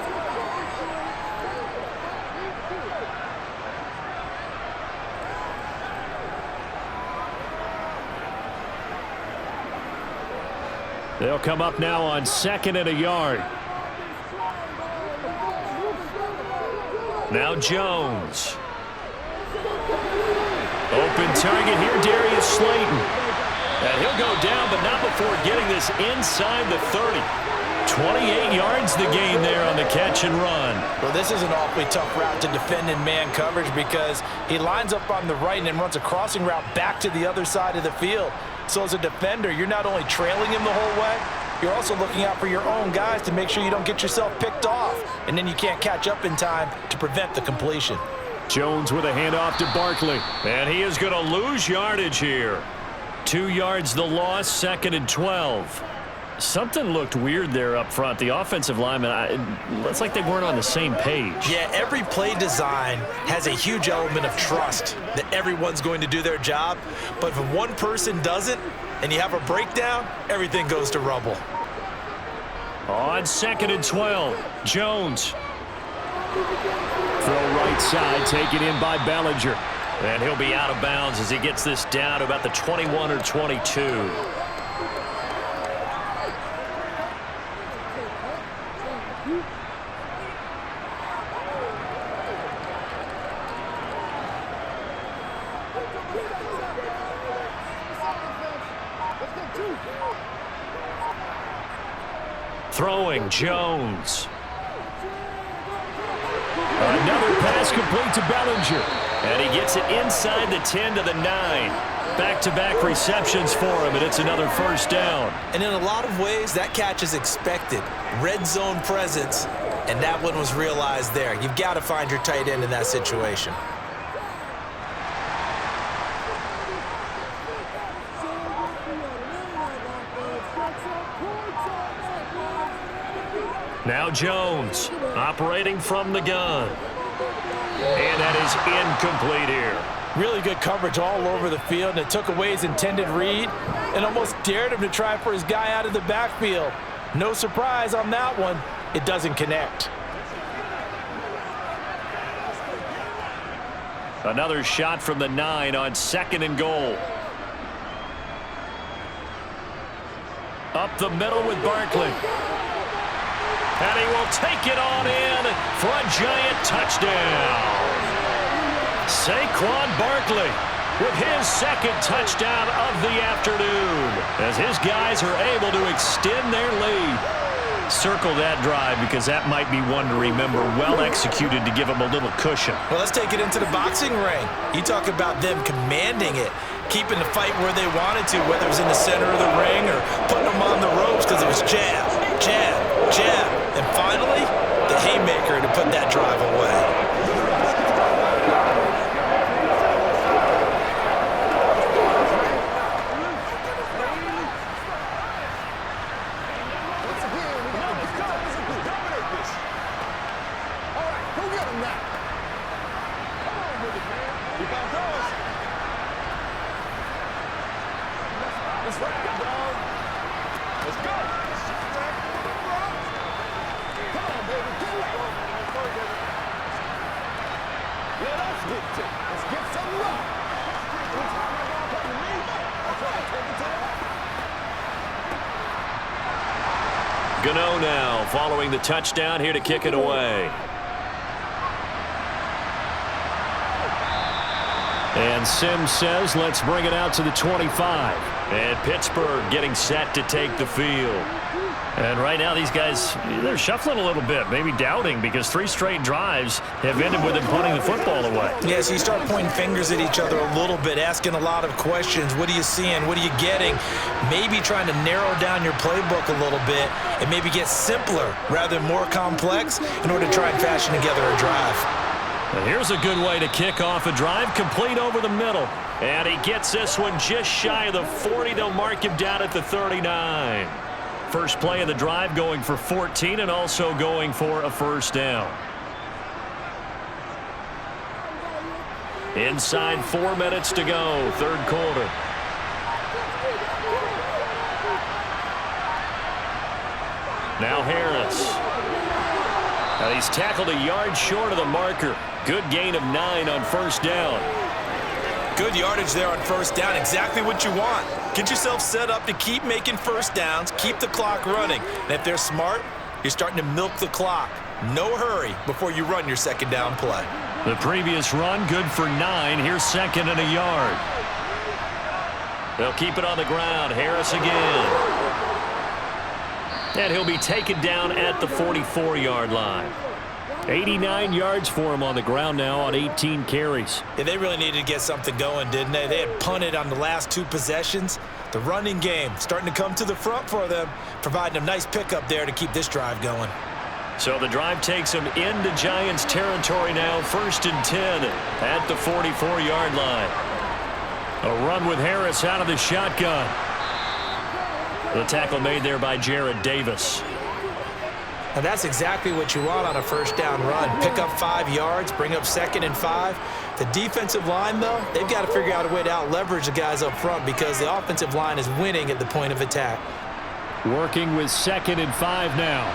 They'll come up now on 2nd and a yard. Now Jones. Open target here, Darius Slayton. And he'll go down, but not before getting this inside the 30. 28 yards the gain there on the catch and run. Well, this is an awfully tough route to defend in man coverage because he lines up on the right and then runs a crossing route back to the other side of the field. So as a defender, you're not only trailing him the whole way, you're also looking out for your own guys to make sure you don't get yourself picked off. And then you can't catch up in time to prevent the completion. Jones with a handoff to Barkley. And he is going to lose yardage here. 2 yards the loss, 2nd and 12. Something looked weird there up front. The offensive lineman, it's like they weren't on the same page. Yeah, every play design has a huge element of trust that everyone's going to do their job. But if one person doesn't and you have a breakdown, everything goes to rubble. On 2nd and 12, Jones. Throw right side, taken in by Bellinger. And he'll be out of bounds as he gets this down to about the 21 or 22. Throwing Jones. Another pass complete to Bellinger. And he gets it inside the 10 to the 9. Back-to-back receptions for him, and it's another first down. And in a lot of ways, that catch is expected. Red zone presence, and that one was realized there. You've got to find your tight end in that situation. Now Jones operating from the gun. And that is incomplete here. Really good coverage all over the field, and it took away his intended read and almost dared him to try for his guy out of the backfield. No surprise on that one. It doesn't connect. Another shot from the 9 on 2nd and goal. Up the middle with Barkley. And he will take it on in for a giant touchdown. Saquon Barkley with his second touchdown of the afternoon as his guys are able to extend their lead. Circle that drive because that might be one to remember. Well executed to give them a little cushion. Well, let's take it into the boxing ring. You talk about them commanding it, keeping the fight where they wanted to, whether it was in the center of the ring or putting them on the ropes because it was jab, jab, jab. And finally, the haymaker to put that drive away. Gano now following the touchdown here to kick it away. And Sims says, let's bring it out to the 25. And Pittsburgh getting set to take the field. And right now these guys, they're shuffling a little bit, maybe doubting, because 3 straight drives have ended with them punting the football away. Yeah, so you start pointing fingers at each other a little bit, asking a lot of questions. What are you seeing? What are you getting? Maybe trying to narrow down your playbook a little bit and maybe get simpler rather than more complex in order to try and fashion together a drive. And here's a good way to kick off a drive, complete over the middle. And he gets this one just shy of the 40. They'll mark him down at the 39. First play of the drive going for 14 and also going for a first down. Inside 4 minutes to go, third quarter. Now Harris. And he's tackled a yard short of the marker. Good gain of 9 on first down. Good yardage there on first down. Exactly what you want. Get yourself set up to keep making first downs, keep the clock running. And if they're smart, you're starting to milk the clock. No hurry before you run your second down play. The previous run, good for 9. Here's second and a yard. They'll keep it on the ground. Harris again. And he'll be taken down at the 44-yard line. 89 yards for him on the ground now on 18 carries. Yeah, they really needed to get something going, didn't they? They had punted on the last 2 possessions. The running game starting to come to the front for them, providing a nice pickup there to keep this drive going. So the drive takes them into Giants territory now, 1st and 10 at the 44-yard line. A run with Harris out of the shotgun. The tackle made there by Jared Davis. And that's exactly what you want on a first down run. Pick up 5 yards, bring up 2nd and 5. The defensive line, though, they've got to figure out a way to out-leverage the guys up front because the offensive line is winning at the point of attack. Working with 2nd and 5 now.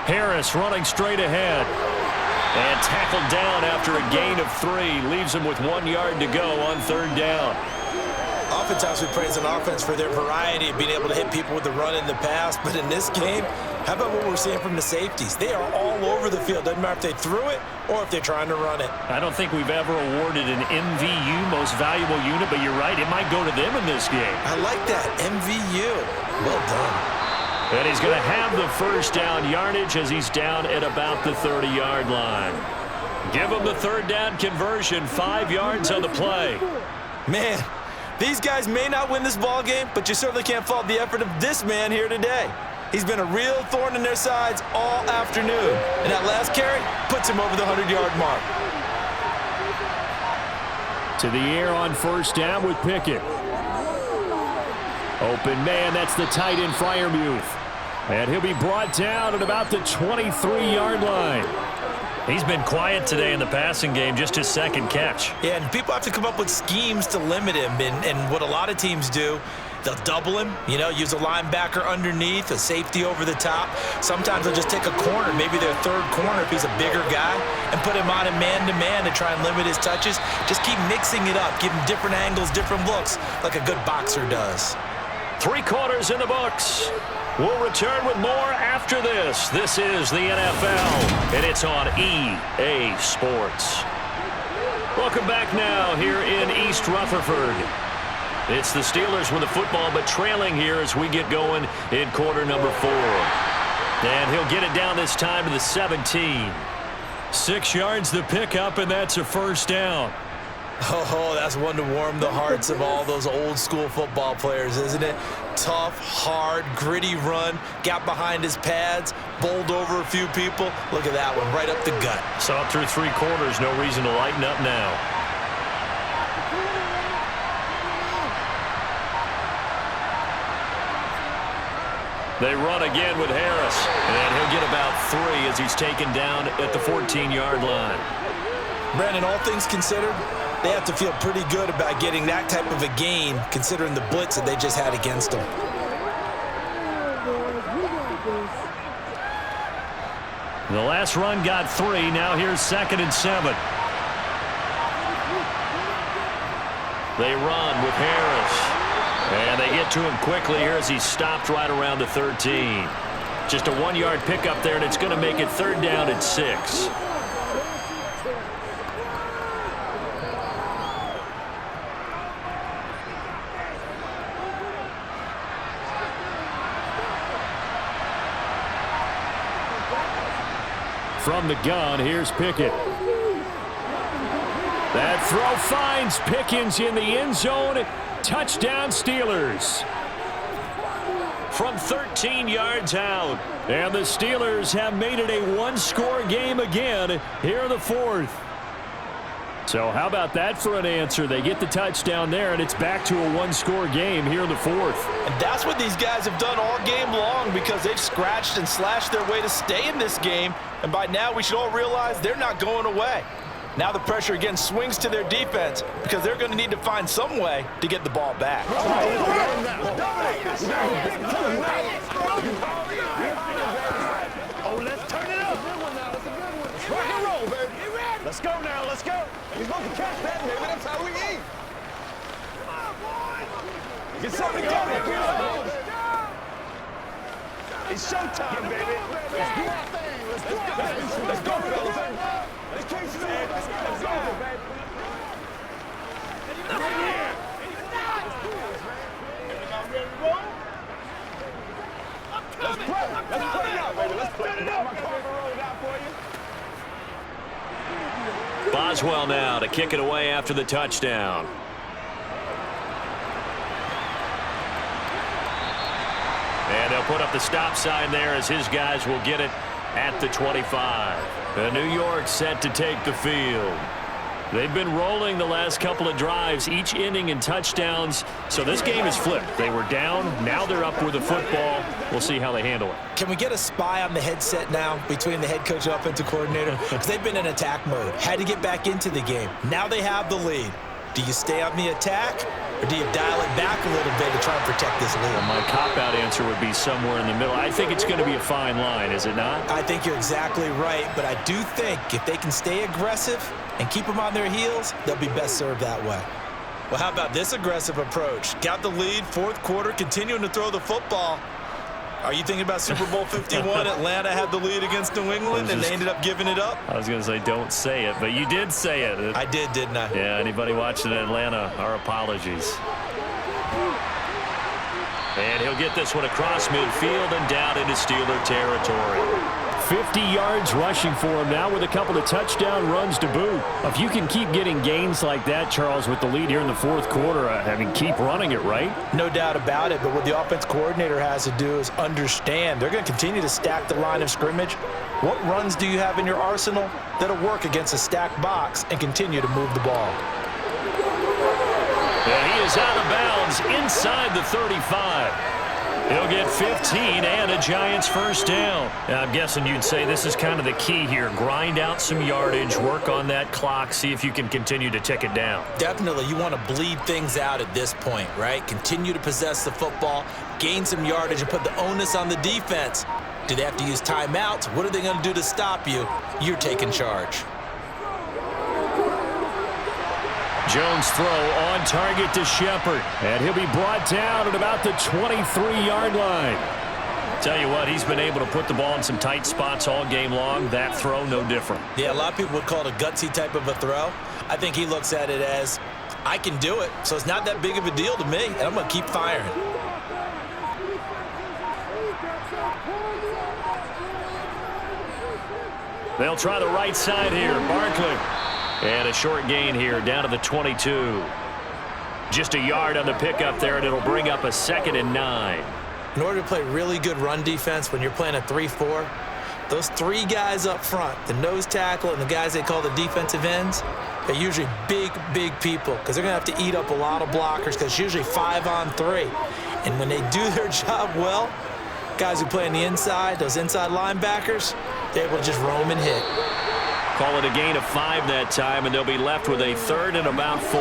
Harris running straight ahead. And tackled down after a gain of 3. Leaves him with 1 yard to go on 3rd down. Oftentimes we praise an offense for their variety of being able to hit people with the run in the pass. But in this game, how about what we're seeing from the safeties? They are all over the field. Doesn't matter if they threw it or if they're trying to run it. I don't think we've ever awarded an MVU, most valuable unit, but you're right, it might go to them in this game. I like that, MVU. Well done. And he's going to have the first down yardage as he's down at about the 30-yard line. Give him the 3rd down conversion, 5 yards on the play. Man, these guys may not win this ball game, but you certainly can't fault the effort of this man here today. He's been a real thorn in their sides all afternoon. And that last carry puts him over the 100-yard mark. To the air on first down with Pickett. Open man, that's the tight end Freiermuth. And he'll be brought down at about the 23-yard line. He's been quiet today in the passing game, just his 2nd catch. Yeah, and people have to come up with schemes to limit him. And what a lot of teams do, They'll double him, use a linebacker underneath, a safety over the top. Sometimes they'll just take a corner, maybe their third corner if he's a bigger guy, and put him on a man-to-man to try and limit his touches. Just keep mixing it up, give him different angles, different looks, like a good boxer does. 3 quarters in the books. We'll return with more after this. This is the NFL, and it's on EA Sports. Welcome back now here in East Rutherford. It's the Steelers with the football, but trailing here as we get going in quarter number 4. And he'll get it down this time to the 17. 6 yards the pickup, and that's a first down. Oh, that's one to warm the hearts of all those old-school football players, isn't it? Tough, hard, gritty run, got behind his pads, bowled over a few people. Look at that one, right up the gut. Saw it through 3 quarters, no reason to lighten up now. They run again with Harris, and he'll get about 3 as he's taken down at the 14-yard line. Brandon, all things considered, they have to feel pretty good about getting that type of a gain, considering the blitz that they just had against them. The last run got 3. Now here's 2nd and 7. They run with Harris. And they get to him quickly here as he's stopped right around the 13. Just a 1-yard pickup there, and it's going to make it 3rd down and 6. From the gun, here's Pickett. That throw finds Pickens in the end zone. Touchdown Steelers. From 13 yards out. And the Steelers have made it a 1-score game again here in the 4th. So how about that for an answer? They get the touchdown there, and it's back to a 1-score game here in the 4th. And that's what these guys have done all game long, because they've scratched and slashed their way to stay in this game. And by now we should all realize they're not going away. Now the pressure again swings to their defense, because they're going to need to find some way to get the ball back. Oh, let's turn it up. Rock and roll, baby. Let's go now, let's go. We're supposed to catch that, baby. That's how we eat. Come on, boy. Get something going. It's showtime, baby. Let's do our thing. Let's do our thing. Let's go, fellas. Let's chase it. Let's go, baby. Let's play. Let's play it out, baby. Let's play it out. My car rolled out for you. Boswell now to kick it away after the touchdown. And they'll put up the stop sign there as his guys will get it at the 25. The New York set to take the field. They've been rolling the last couple of drives, each inning in touchdowns. So this game is flipped. They were down. Now they're up with the football. We'll see how they handle it. Can we get a spy on the headset now between the head coach and offensive coordinator? Because they've been in attack mode. Had to get back into the game. Now they have the lead. Do you stay on the attack, or do you dial it back a little bit to try and protect this lead? Well, my cop-out answer would be somewhere in the middle. I think it's going to be a fine line, is it not? I think you're exactly right, but I do think if they can stay aggressive and keep them on their heels, they'll be best served that way. Well, how about this aggressive approach? Got the lead, 4th quarter, continuing to throw the football. Are you thinking about Super Bowl 51? Atlanta had the lead against New England, and they ended up giving it up? I was going to say don't say it, but you did say it. I did, didn't I? Yeah, anybody watching in Atlanta, our apologies. And he'll get this one across midfield and down into Steeler territory. 50 yards rushing for him now with a couple of touchdown runs to boot. If you can keep getting gains like that, Charles, with the lead here in the 4th quarter, I mean, keep running it, right? No doubt about it, but what the offense coordinator has to do is understand they're going to continue to stack the line of scrimmage. What runs do you have in your arsenal that'll work against a stacked box and continue to move the ball? And he is out of bounds inside the 35. He'll get 15 and a Giants first down. Now, I'm guessing you'd say this is kind of the key here. Grind out some yardage, work on that clock, see if you can continue to tick it down. Definitely, you want to bleed things out at this point, right? Continue to possess the football, gain some yardage, and put the onus on the defense. Do they have to use timeouts? What are they going to do to stop you? You're taking charge. Jones throw on target to Shepard. And he'll be brought down at about the 23-yard line. Tell you what, he's been able to put the ball in some tight spots all game long. That throw, no different. Yeah, a lot of people would call it a gutsy type of a throw. I think he looks at it as, I can do it, so it's not that big of a deal to me, and I'm going to keep firing. They'll try the right side here. Barkley. And a short gain here down to the 22. Just a yard on the pickup there, and it'll bring up a 2nd and 9. In order to play really good run defense when you're playing a 3-4, those 3 guys up front, the nose tackle and the guys they call the defensive ends, they're usually big, big people because they're going to have to eat up a lot of blockers because it's usually 5-on-3. And when they do their job well, guys who play on the inside, those inside linebackers, they're able to just roam and hit. Call it a gain of 5 that time, and they'll be left with a 3rd and about 4.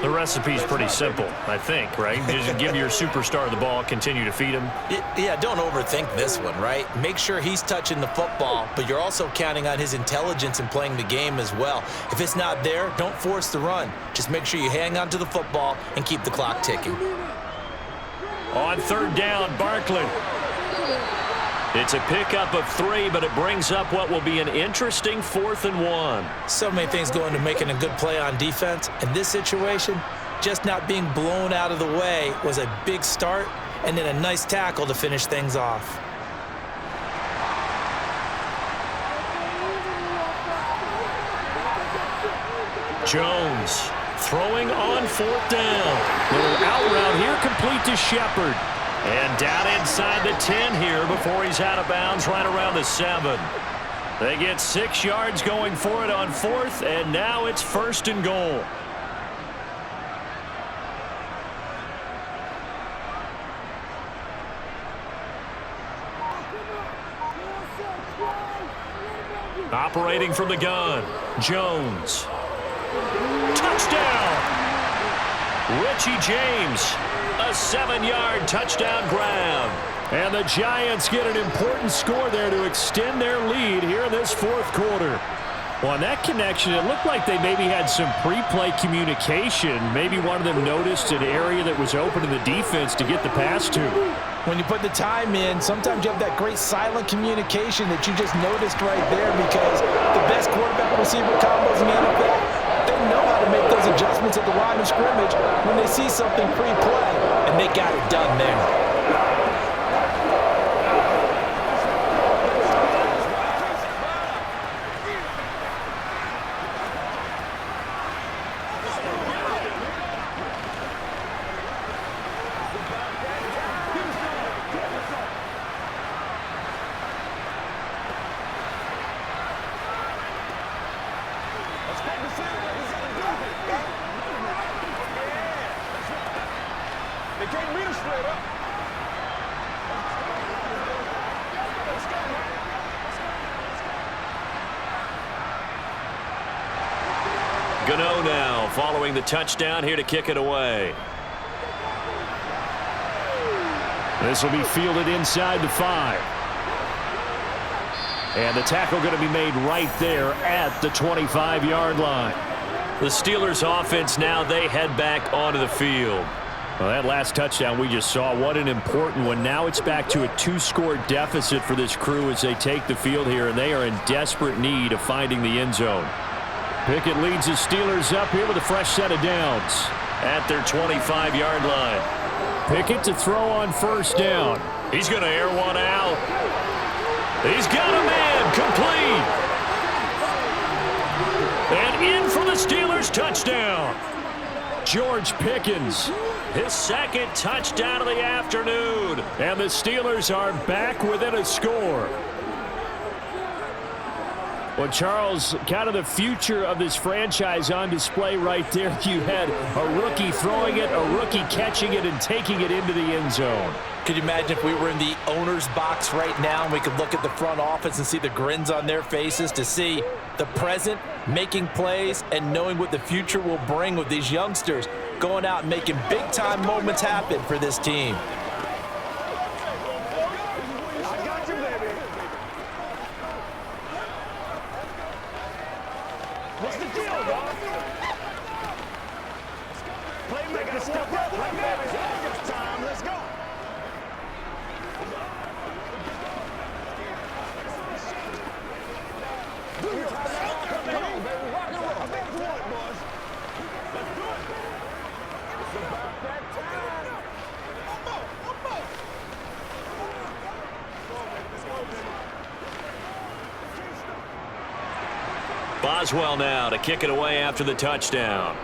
The recipe's pretty simple, I think, right? Just give your superstar the ball, continue to feed him. Yeah, don't overthink this one, right? Make sure he's touching the football, but you're also counting on his intelligence in playing the game as well. If it's not there, don't force the run. Just make sure you hang on to the football and keep the clock ticking. On 3rd down, Barkley. It's a pickup of 3, but it brings up what will be an interesting 4th and 1. So many things go into making a good play on defense. In this situation, just not being blown out of the way was a big start, and then a nice tackle to finish things off. Jones throwing on 4th down. Little out route here, complete to Shepard. And down inside the 10 here before he's out of bounds right around the 7. They get 6 yards going for it on 4th, and now it's 1st and goal. Operating from the gun, Jones. Touchdown! Richie James. A 7-yard touchdown grab. And the Giants get an important score there to extend their lead here in this 4th quarter. Well, on that connection, it looked like they maybe had some pre-play communication. Maybe one of them noticed an area that was open to the defense to get the pass to. When you put the time in, sometimes you have that great silent communication that you just noticed right there because the best quarterback-receiver combos in the NFL, they know how to make those adjustments at the line of scrimmage when they see something pre-play, and they got it done there. Gano now following the touchdown here to kick it away. This will be fielded inside the 5. And the tackle going to be made right there at the 25-yard line. The Steelers offense now, they head back onto the field. Well, that last touchdown we just saw, what an important one. Now it's back to a 2-score deficit for this crew as they take the field here, and they are in desperate need of finding the end zone. Pickett leads the Steelers up here with a fresh set of downs at their 25-yard line. Pickett to throw on 1st down. He's going to air one out. He's got a man complete. And in for the Steelers touchdown. George Pickens, his 2nd touchdown of the afternoon. And the Steelers are back within a score. Well, Charles, kind of the future of this franchise on display right there. You had a rookie throwing it, a rookie catching it, and taking it into the end zone. Could you imagine if we were in the owner's box right now and we could look at the front office and see the grins on their faces, to see the present making plays and knowing what the future will bring with these youngsters going out and making big-time moments happen for this team. I got you, baby. What's the deal, dog? Playmaker, step up, baby. It's time. Let's go. Come on, baby. Rock and roll. I bet you want it, boys. Let's do it. It's about that time. One more. Let's go, baby. Boswell now to kick it away after the touchdown.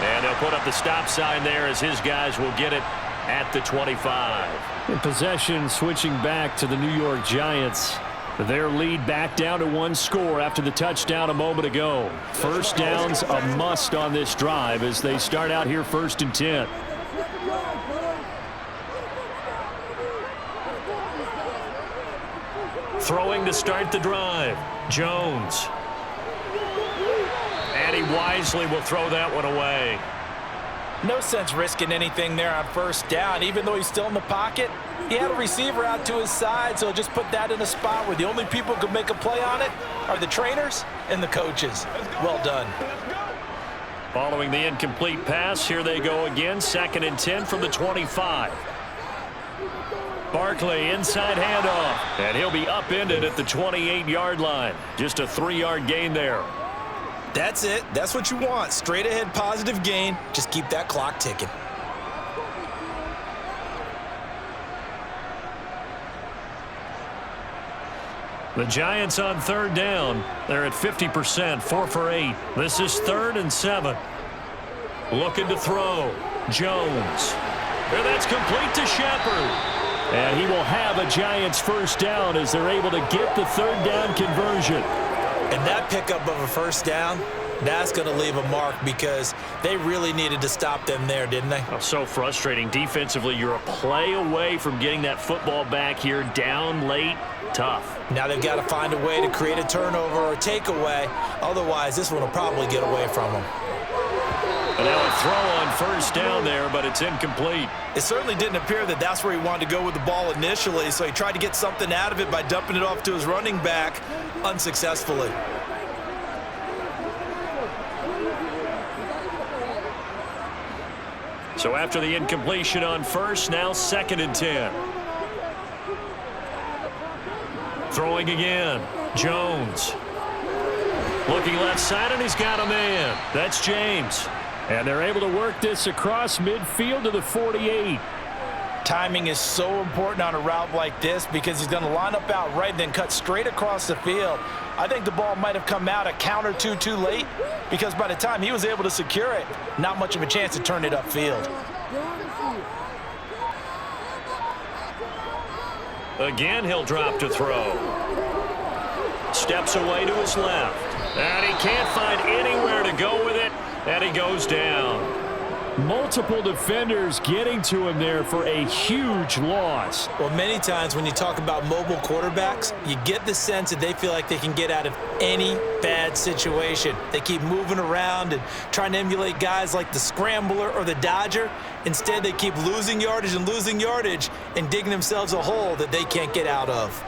And they'll put up the stop sign there as his guys will get it at the 25. In possession switching back to the New York Giants. Their lead back down to 1 score after the touchdown a moment ago. First down's a must on this drive as they start out here 1st and 10. Throwing to start the drive, Jones. And he wisely will throw that one away. No sense risking anything there on 1st down. Even though he's still in the pocket, he had a receiver out to his side, so just put that in a spot where the only people who can make a play on it are the trainers and the coaches. Well done. Following the incomplete pass, here they go again, 2nd and 10 from the 25. Barkley inside handoff, and he'll be upended at the 28-yard line. Just a 3-yard gain there. That's it. That's what you want. Straight ahead positive gain. Just keep that clock ticking. The Giants on 3rd down. They're at 50%, 4 for 8. This is 3rd and 7. Looking to throw. Jones. And that's complete to Shepard. And he will have a Giants 1st down as they're able to get the 3rd down conversion. And that pickup of a 1st down, that's going to leave a mark because they really needed to stop them there, didn't they? Oh, so frustrating. Defensively, you're a play away from getting that football back here down late. Tough. Now they've got to find a way to create a turnover or takeaway. Otherwise, this one will probably get away from them. And now a throw on 1st down there, but it's incomplete. It certainly didn't appear that that's where he wanted to go with the ball initially, so he tried to get something out of it by dumping it off to his running back unsuccessfully. So after the incompletion on 1st, now 2nd and 10. Throwing again. Jones. Looking left side, and he's got a man. That's James. And they're able to work this across midfield to the 48. Timing is so important on a route like this because he's going to line up out right and then cut straight across the field. I think the ball might have come out a count or two too late because by the time he was able to secure it, not much of a chance to turn it upfield. Again, he'll drop to throw. Steps away to his left. And he can't find anywhere to go with it, and he goes down. Multiple defenders getting to him there for a huge loss. Well, many times when you talk about mobile quarterbacks, you get the sense that they feel like they can get out of any bad situation. They keep moving around and trying to emulate guys like the scrambler or the dodger. Instead, they keep losing yardage and digging themselves a hole that they can't get out of.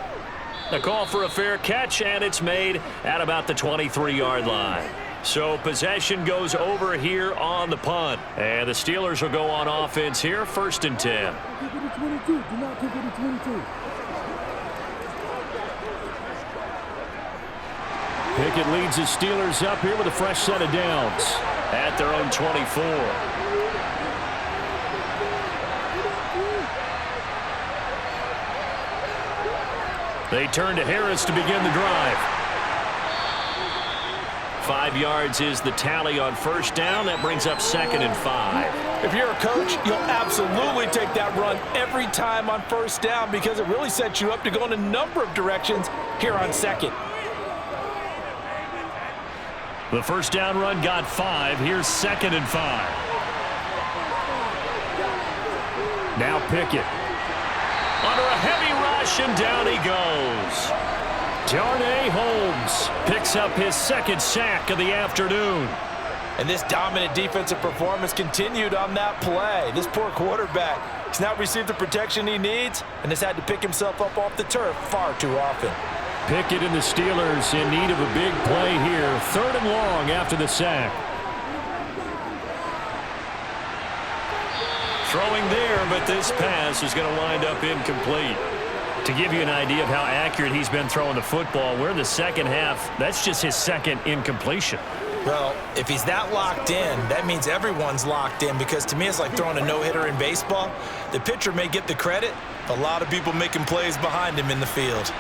A call for a fair catch, and it's made at about the 23-yard line. So possession goes over here on the punt. And the Steelers will go on offense here, 1st and 10. Pickett leads the Steelers up here with a fresh set of downs At their own 24. They turn to Harris to begin the drive. 5 yards is the tally on 1st down. That brings up 2nd and 5. If you're a coach, you'll absolutely take that run every time on 1st down because it really sets you up to go in a number of directions here on 2nd. The 1st down run got 5. Here's 2nd and 5. Now Pickett. Under a heavy rush, and down he goes. Darnay Holmes picks up his second sack of the afternoon. And this dominant defensive performance continued on that play. This poor quarterback has not received the protection he needs and has had to pick himself up off the turf far too often. Pickett and the Steelers in need of a big play here. 3rd and long after the sack. Throwing there, but this pass is going to wind up incomplete. To give you an idea of how accurate he's been throwing the football, we're in the second half. That's just his second incompletion. Well, if he's that locked in, that means everyone's locked in, because to me it's like throwing a no-hitter in baseball. The pitcher may get the credit, a lot of people making plays behind him in the field.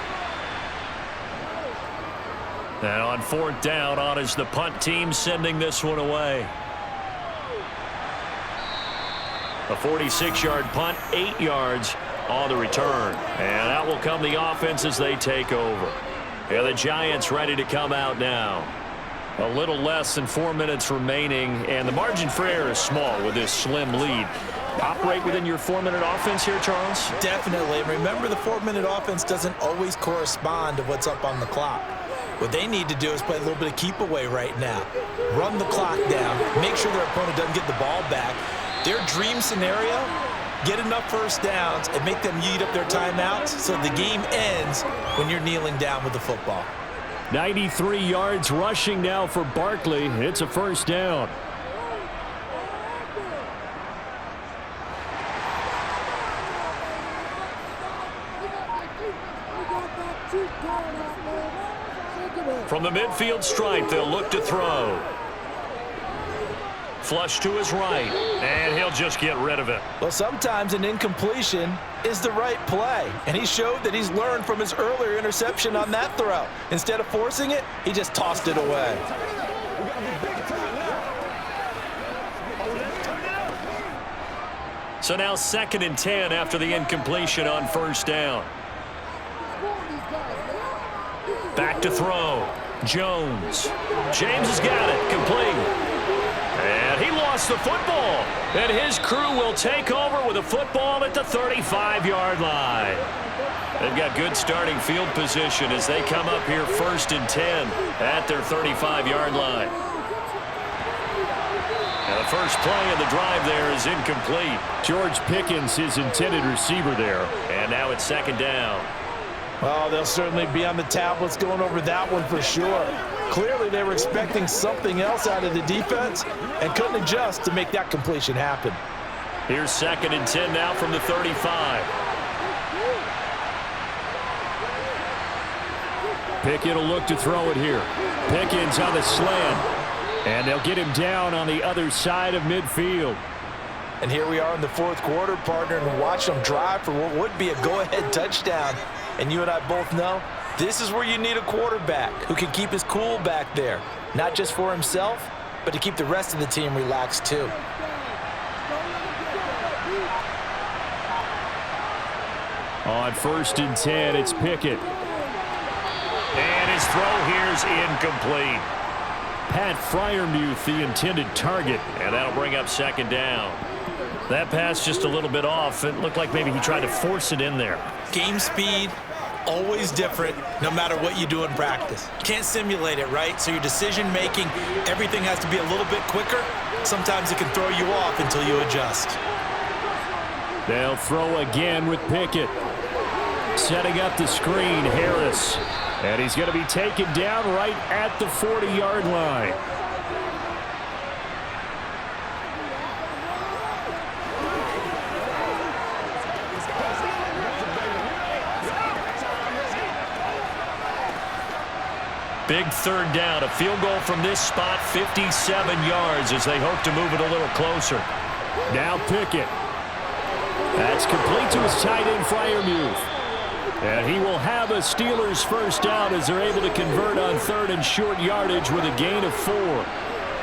And on 4th down, on is the punt team sending this one away. A 46-yard punt, 8 yards on the return. And out will come the offense as they take over. Yeah, the Giants ready to come out now. A little less than 4 minutes remaining, and the margin for error is small with this slim lead. Operate within your 4-minute offense here, Charles? Definitely. Remember, the 4-minute offense doesn't always correspond to what's up on the clock. What they need to do is play a little bit of keep away right now. Run the clock down. Make sure their opponent doesn't get the ball back. Their dream scenario, get enough first downs and make them eat up their timeouts so the game ends when you're kneeling down with the football. 93 yards rushing now for Barkley. It's a 1st down. From the midfield stripe, they'll look to throw. Flush to his right, and he'll just get rid of it. Well, sometimes an incompletion is the right play, and he showed that he's learned from his earlier interception on that throw. Instead of forcing it, he just tossed it away. So now 2nd and 10 after the incompletion on 1st down. Back to throw. Jones. James has got it. Complete. And he lost the football. And his crew will take over with a football at the 35-yard line. They've got good starting field position as they come up here 1st and 10 at their 35-yard line. And the first play of the drive there is incomplete. George Pickens, his intended receiver there. And now it's 2nd down. Well, they'll certainly be on the tablets going over that one for sure. Clearly, they were expecting something else out of the defense and couldn't adjust to make that completion happen. Here's 2nd and 10 now from the 35. Pickett will look to throw it here. Pickens on the slant. And they'll get him down on the other side of midfield. And here we are in the 4th quarter, partner, and watch them drive for what would be a go-ahead touchdown. And you and I both know this is where you need a quarterback who can keep his cool back there, not just for himself, but to keep the rest of the team relaxed too. On 1st and 10, it's Pickett. And his throw here's incomplete. Pat Freiermuth, the intended target. And that'll bring up 2nd down. That pass just a little bit off. It looked like maybe he tried to force it in there. Game speed, always different, no matter what you do in practice. Can't simulate it, right? So your decision-making, everything has to be a little bit quicker. Sometimes it can throw you off until you adjust. They'll throw again with Pickett. Setting up the screen, Harris. And he's going to be taken down right at the 40-yard line. Big 3rd down. A field goal from this spot, 57 yards as they hope to move it a little closer. Now Pickett. That's complete to his tight end, Freiermuth. And he will have a Steelers 1st down as they're able to convert on 3rd and short yardage with a gain of 4.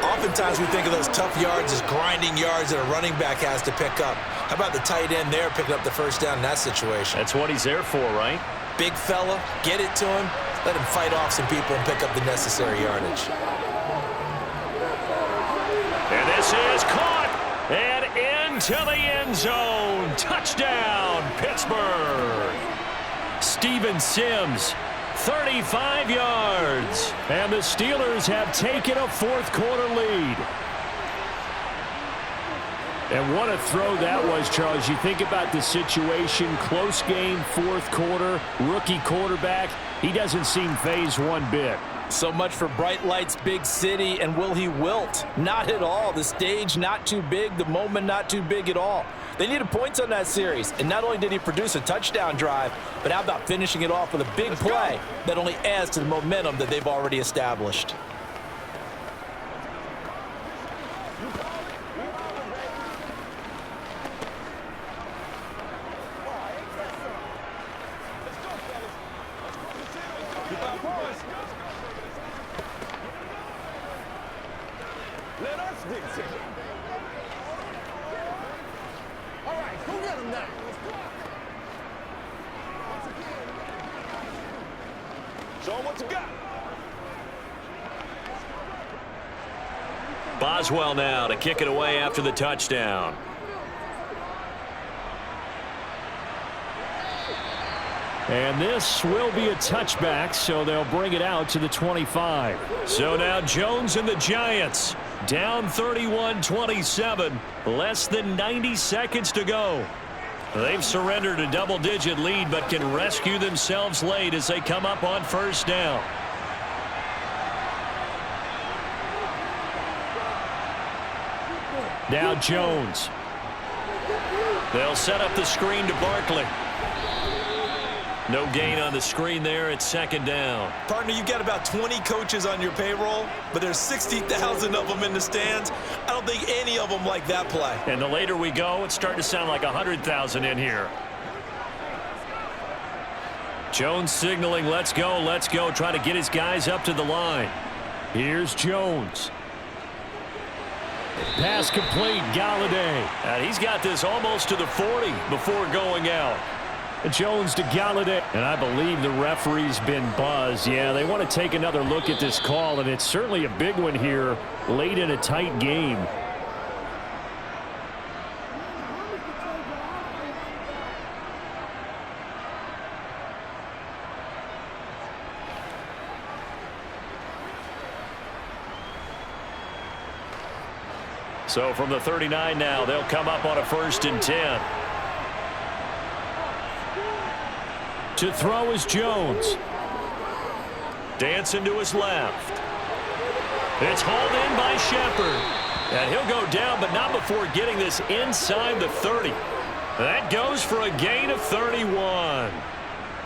Oftentimes we think of those tough yards as grinding yards that a running back has to pick up. How about the tight end there picking up the 1st down in that situation? That's what he's there for, right? Big fella, get it to him, let him fight off some people and pick up the necessary yardage. And this is caught and to the end zone. Touchdown, Pittsburgh. Steven Sims, 35 yards. And the Steelers have taken a fourth-quarter lead. And what a throw that was, Charles. You think about the situation, close game, fourth quarter, rookie quarterback. He doesn't seem phased one bit. So much for bright lights, big city, and will he wilt? Not at all. The stage not too big, the moment not too big at all. They needed points on that series, and not only did he produce a touchdown drive, but how about finishing it off with a big play that only adds to the momentum that they've already established. Let us dictate. All right, who get him now? Show him what you got. Boswell now to kick it away after the touchdown. And this will be a touchback, so they'll bring it out to the 25. So now Jones and the Giants down 31-27. Less than 90 seconds to go. They've surrendered a double-digit lead but can rescue themselves late as they come up on first down. Now Jones. They'll set up the screen to Barkley. No gain on the screen there. It's second down. Partner, you've got about 20 coaches on your payroll, but there's 60,000 of them in the stands. I don't think any of them like that play. And the later we go, it's starting to sound like 100,000 in here. Jones signaling, let's go, trying to get his guys up to the line. Here's Jones. Pass complete, Galladay. And he's got this almost to the 40 before going out. Jones to Galladay. And I believe the referee's been buzzed. Yeah, they want to take another look at this call, and it's certainly a big one here late in a tight game. So from the 39 now, they'll come up on a 1st and 10. To throw is Jones. Dancing to his left. It's hauled in by Shepard. And he'll go down, but not before getting this inside the 30. That goes for a gain of 31.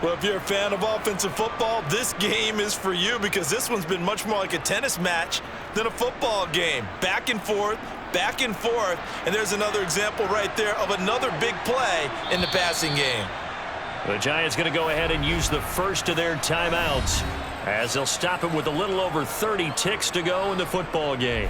Well, if you're a fan of offensive football, this game is for you because this one's been much more like a tennis match than a football game. Back and forth, and there's another example right there of another big play in the passing game. The Giants going to go ahead and use the first of their timeouts as they'll stop it with a little over 30 ticks to go in the football game.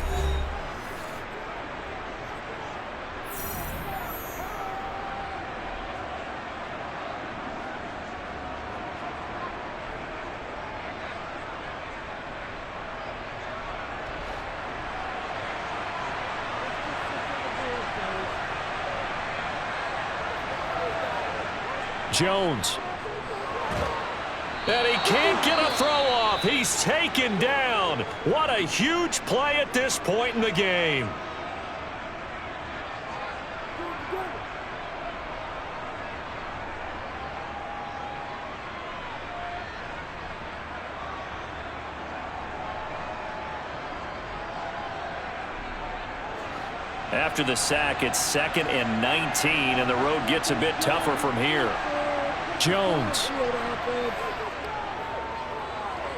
Jones. And he can't get a throw off. He's taken down. What a huge play at this point in the game. After the sack, it's 2nd and 19, and the road gets a bit tougher from here. Jones.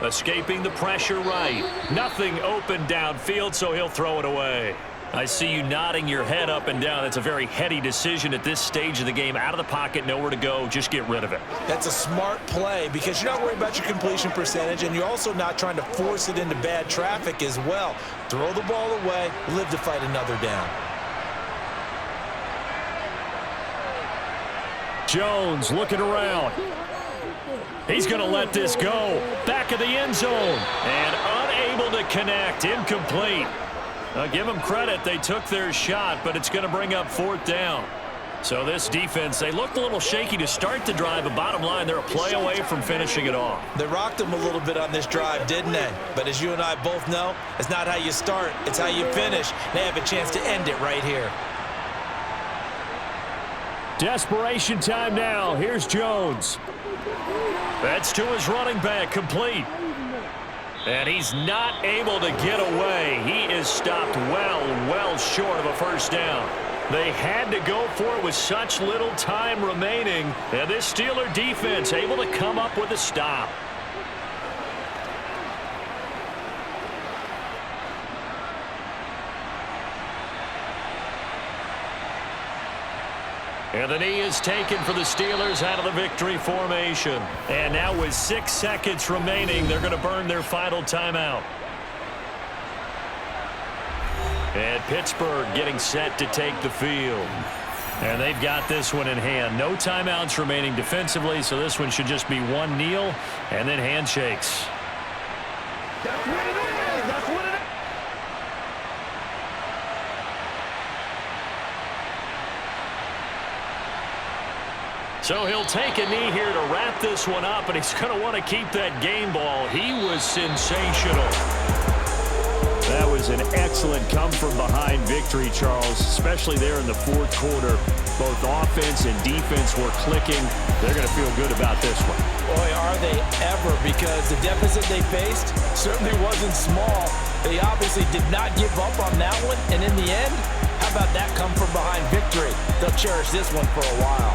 Escaping the pressure right. Nothing open downfield, so he'll throw it away. I see you nodding your head up and down. It's a very heady decision at this stage of the game. Out of the pocket, nowhere to go. Just get rid of it. That's a smart play because you're not worried about your completion percentage, and you're also not trying to force it into bad traffic as well. Throw the ball away, live to fight another down. Jones looking around. He's going to let this go. Back of the end zone. And unable to connect. Incomplete. Give them credit. They took their shot, but it's going to bring up 4th down. So this defense, they looked a little shaky to start the drive, but bottom line, they're a play away from finishing it off. They rocked them a little bit on this drive, didn't they? But as you and I both know, it's not how you start, it's how you finish. They have a chance to end it right here. Desperation time now. Here's Jones. That's to his running back, complete. And he's not able to get away. He is stopped well short of a first down. They had to go for it with such little time remaining. And this Steeler defense able to come up with a stop. And the knee is taken for the Steelers out of the victory formation. And now with 6 seconds remaining, they're going to burn their final timeout. And Pittsburgh getting set to take the field. And they've got this one in hand. No timeouts remaining defensively, so this one should just be one kneel and then handshakes. That's what it is. That's what it is. So he'll take a knee here to wrap this one up, and he's going to want to keep that game ball. He was sensational. That was an excellent come-from-behind victory, Charles, especially there in the 4th quarter. Both offense and defense were clicking. They're going to feel good about this one. Boy, are they ever, because the deficit they faced certainly wasn't small. They obviously did not give up on that one, and in the end, how about that come-from-behind victory? They'll cherish this one for a while.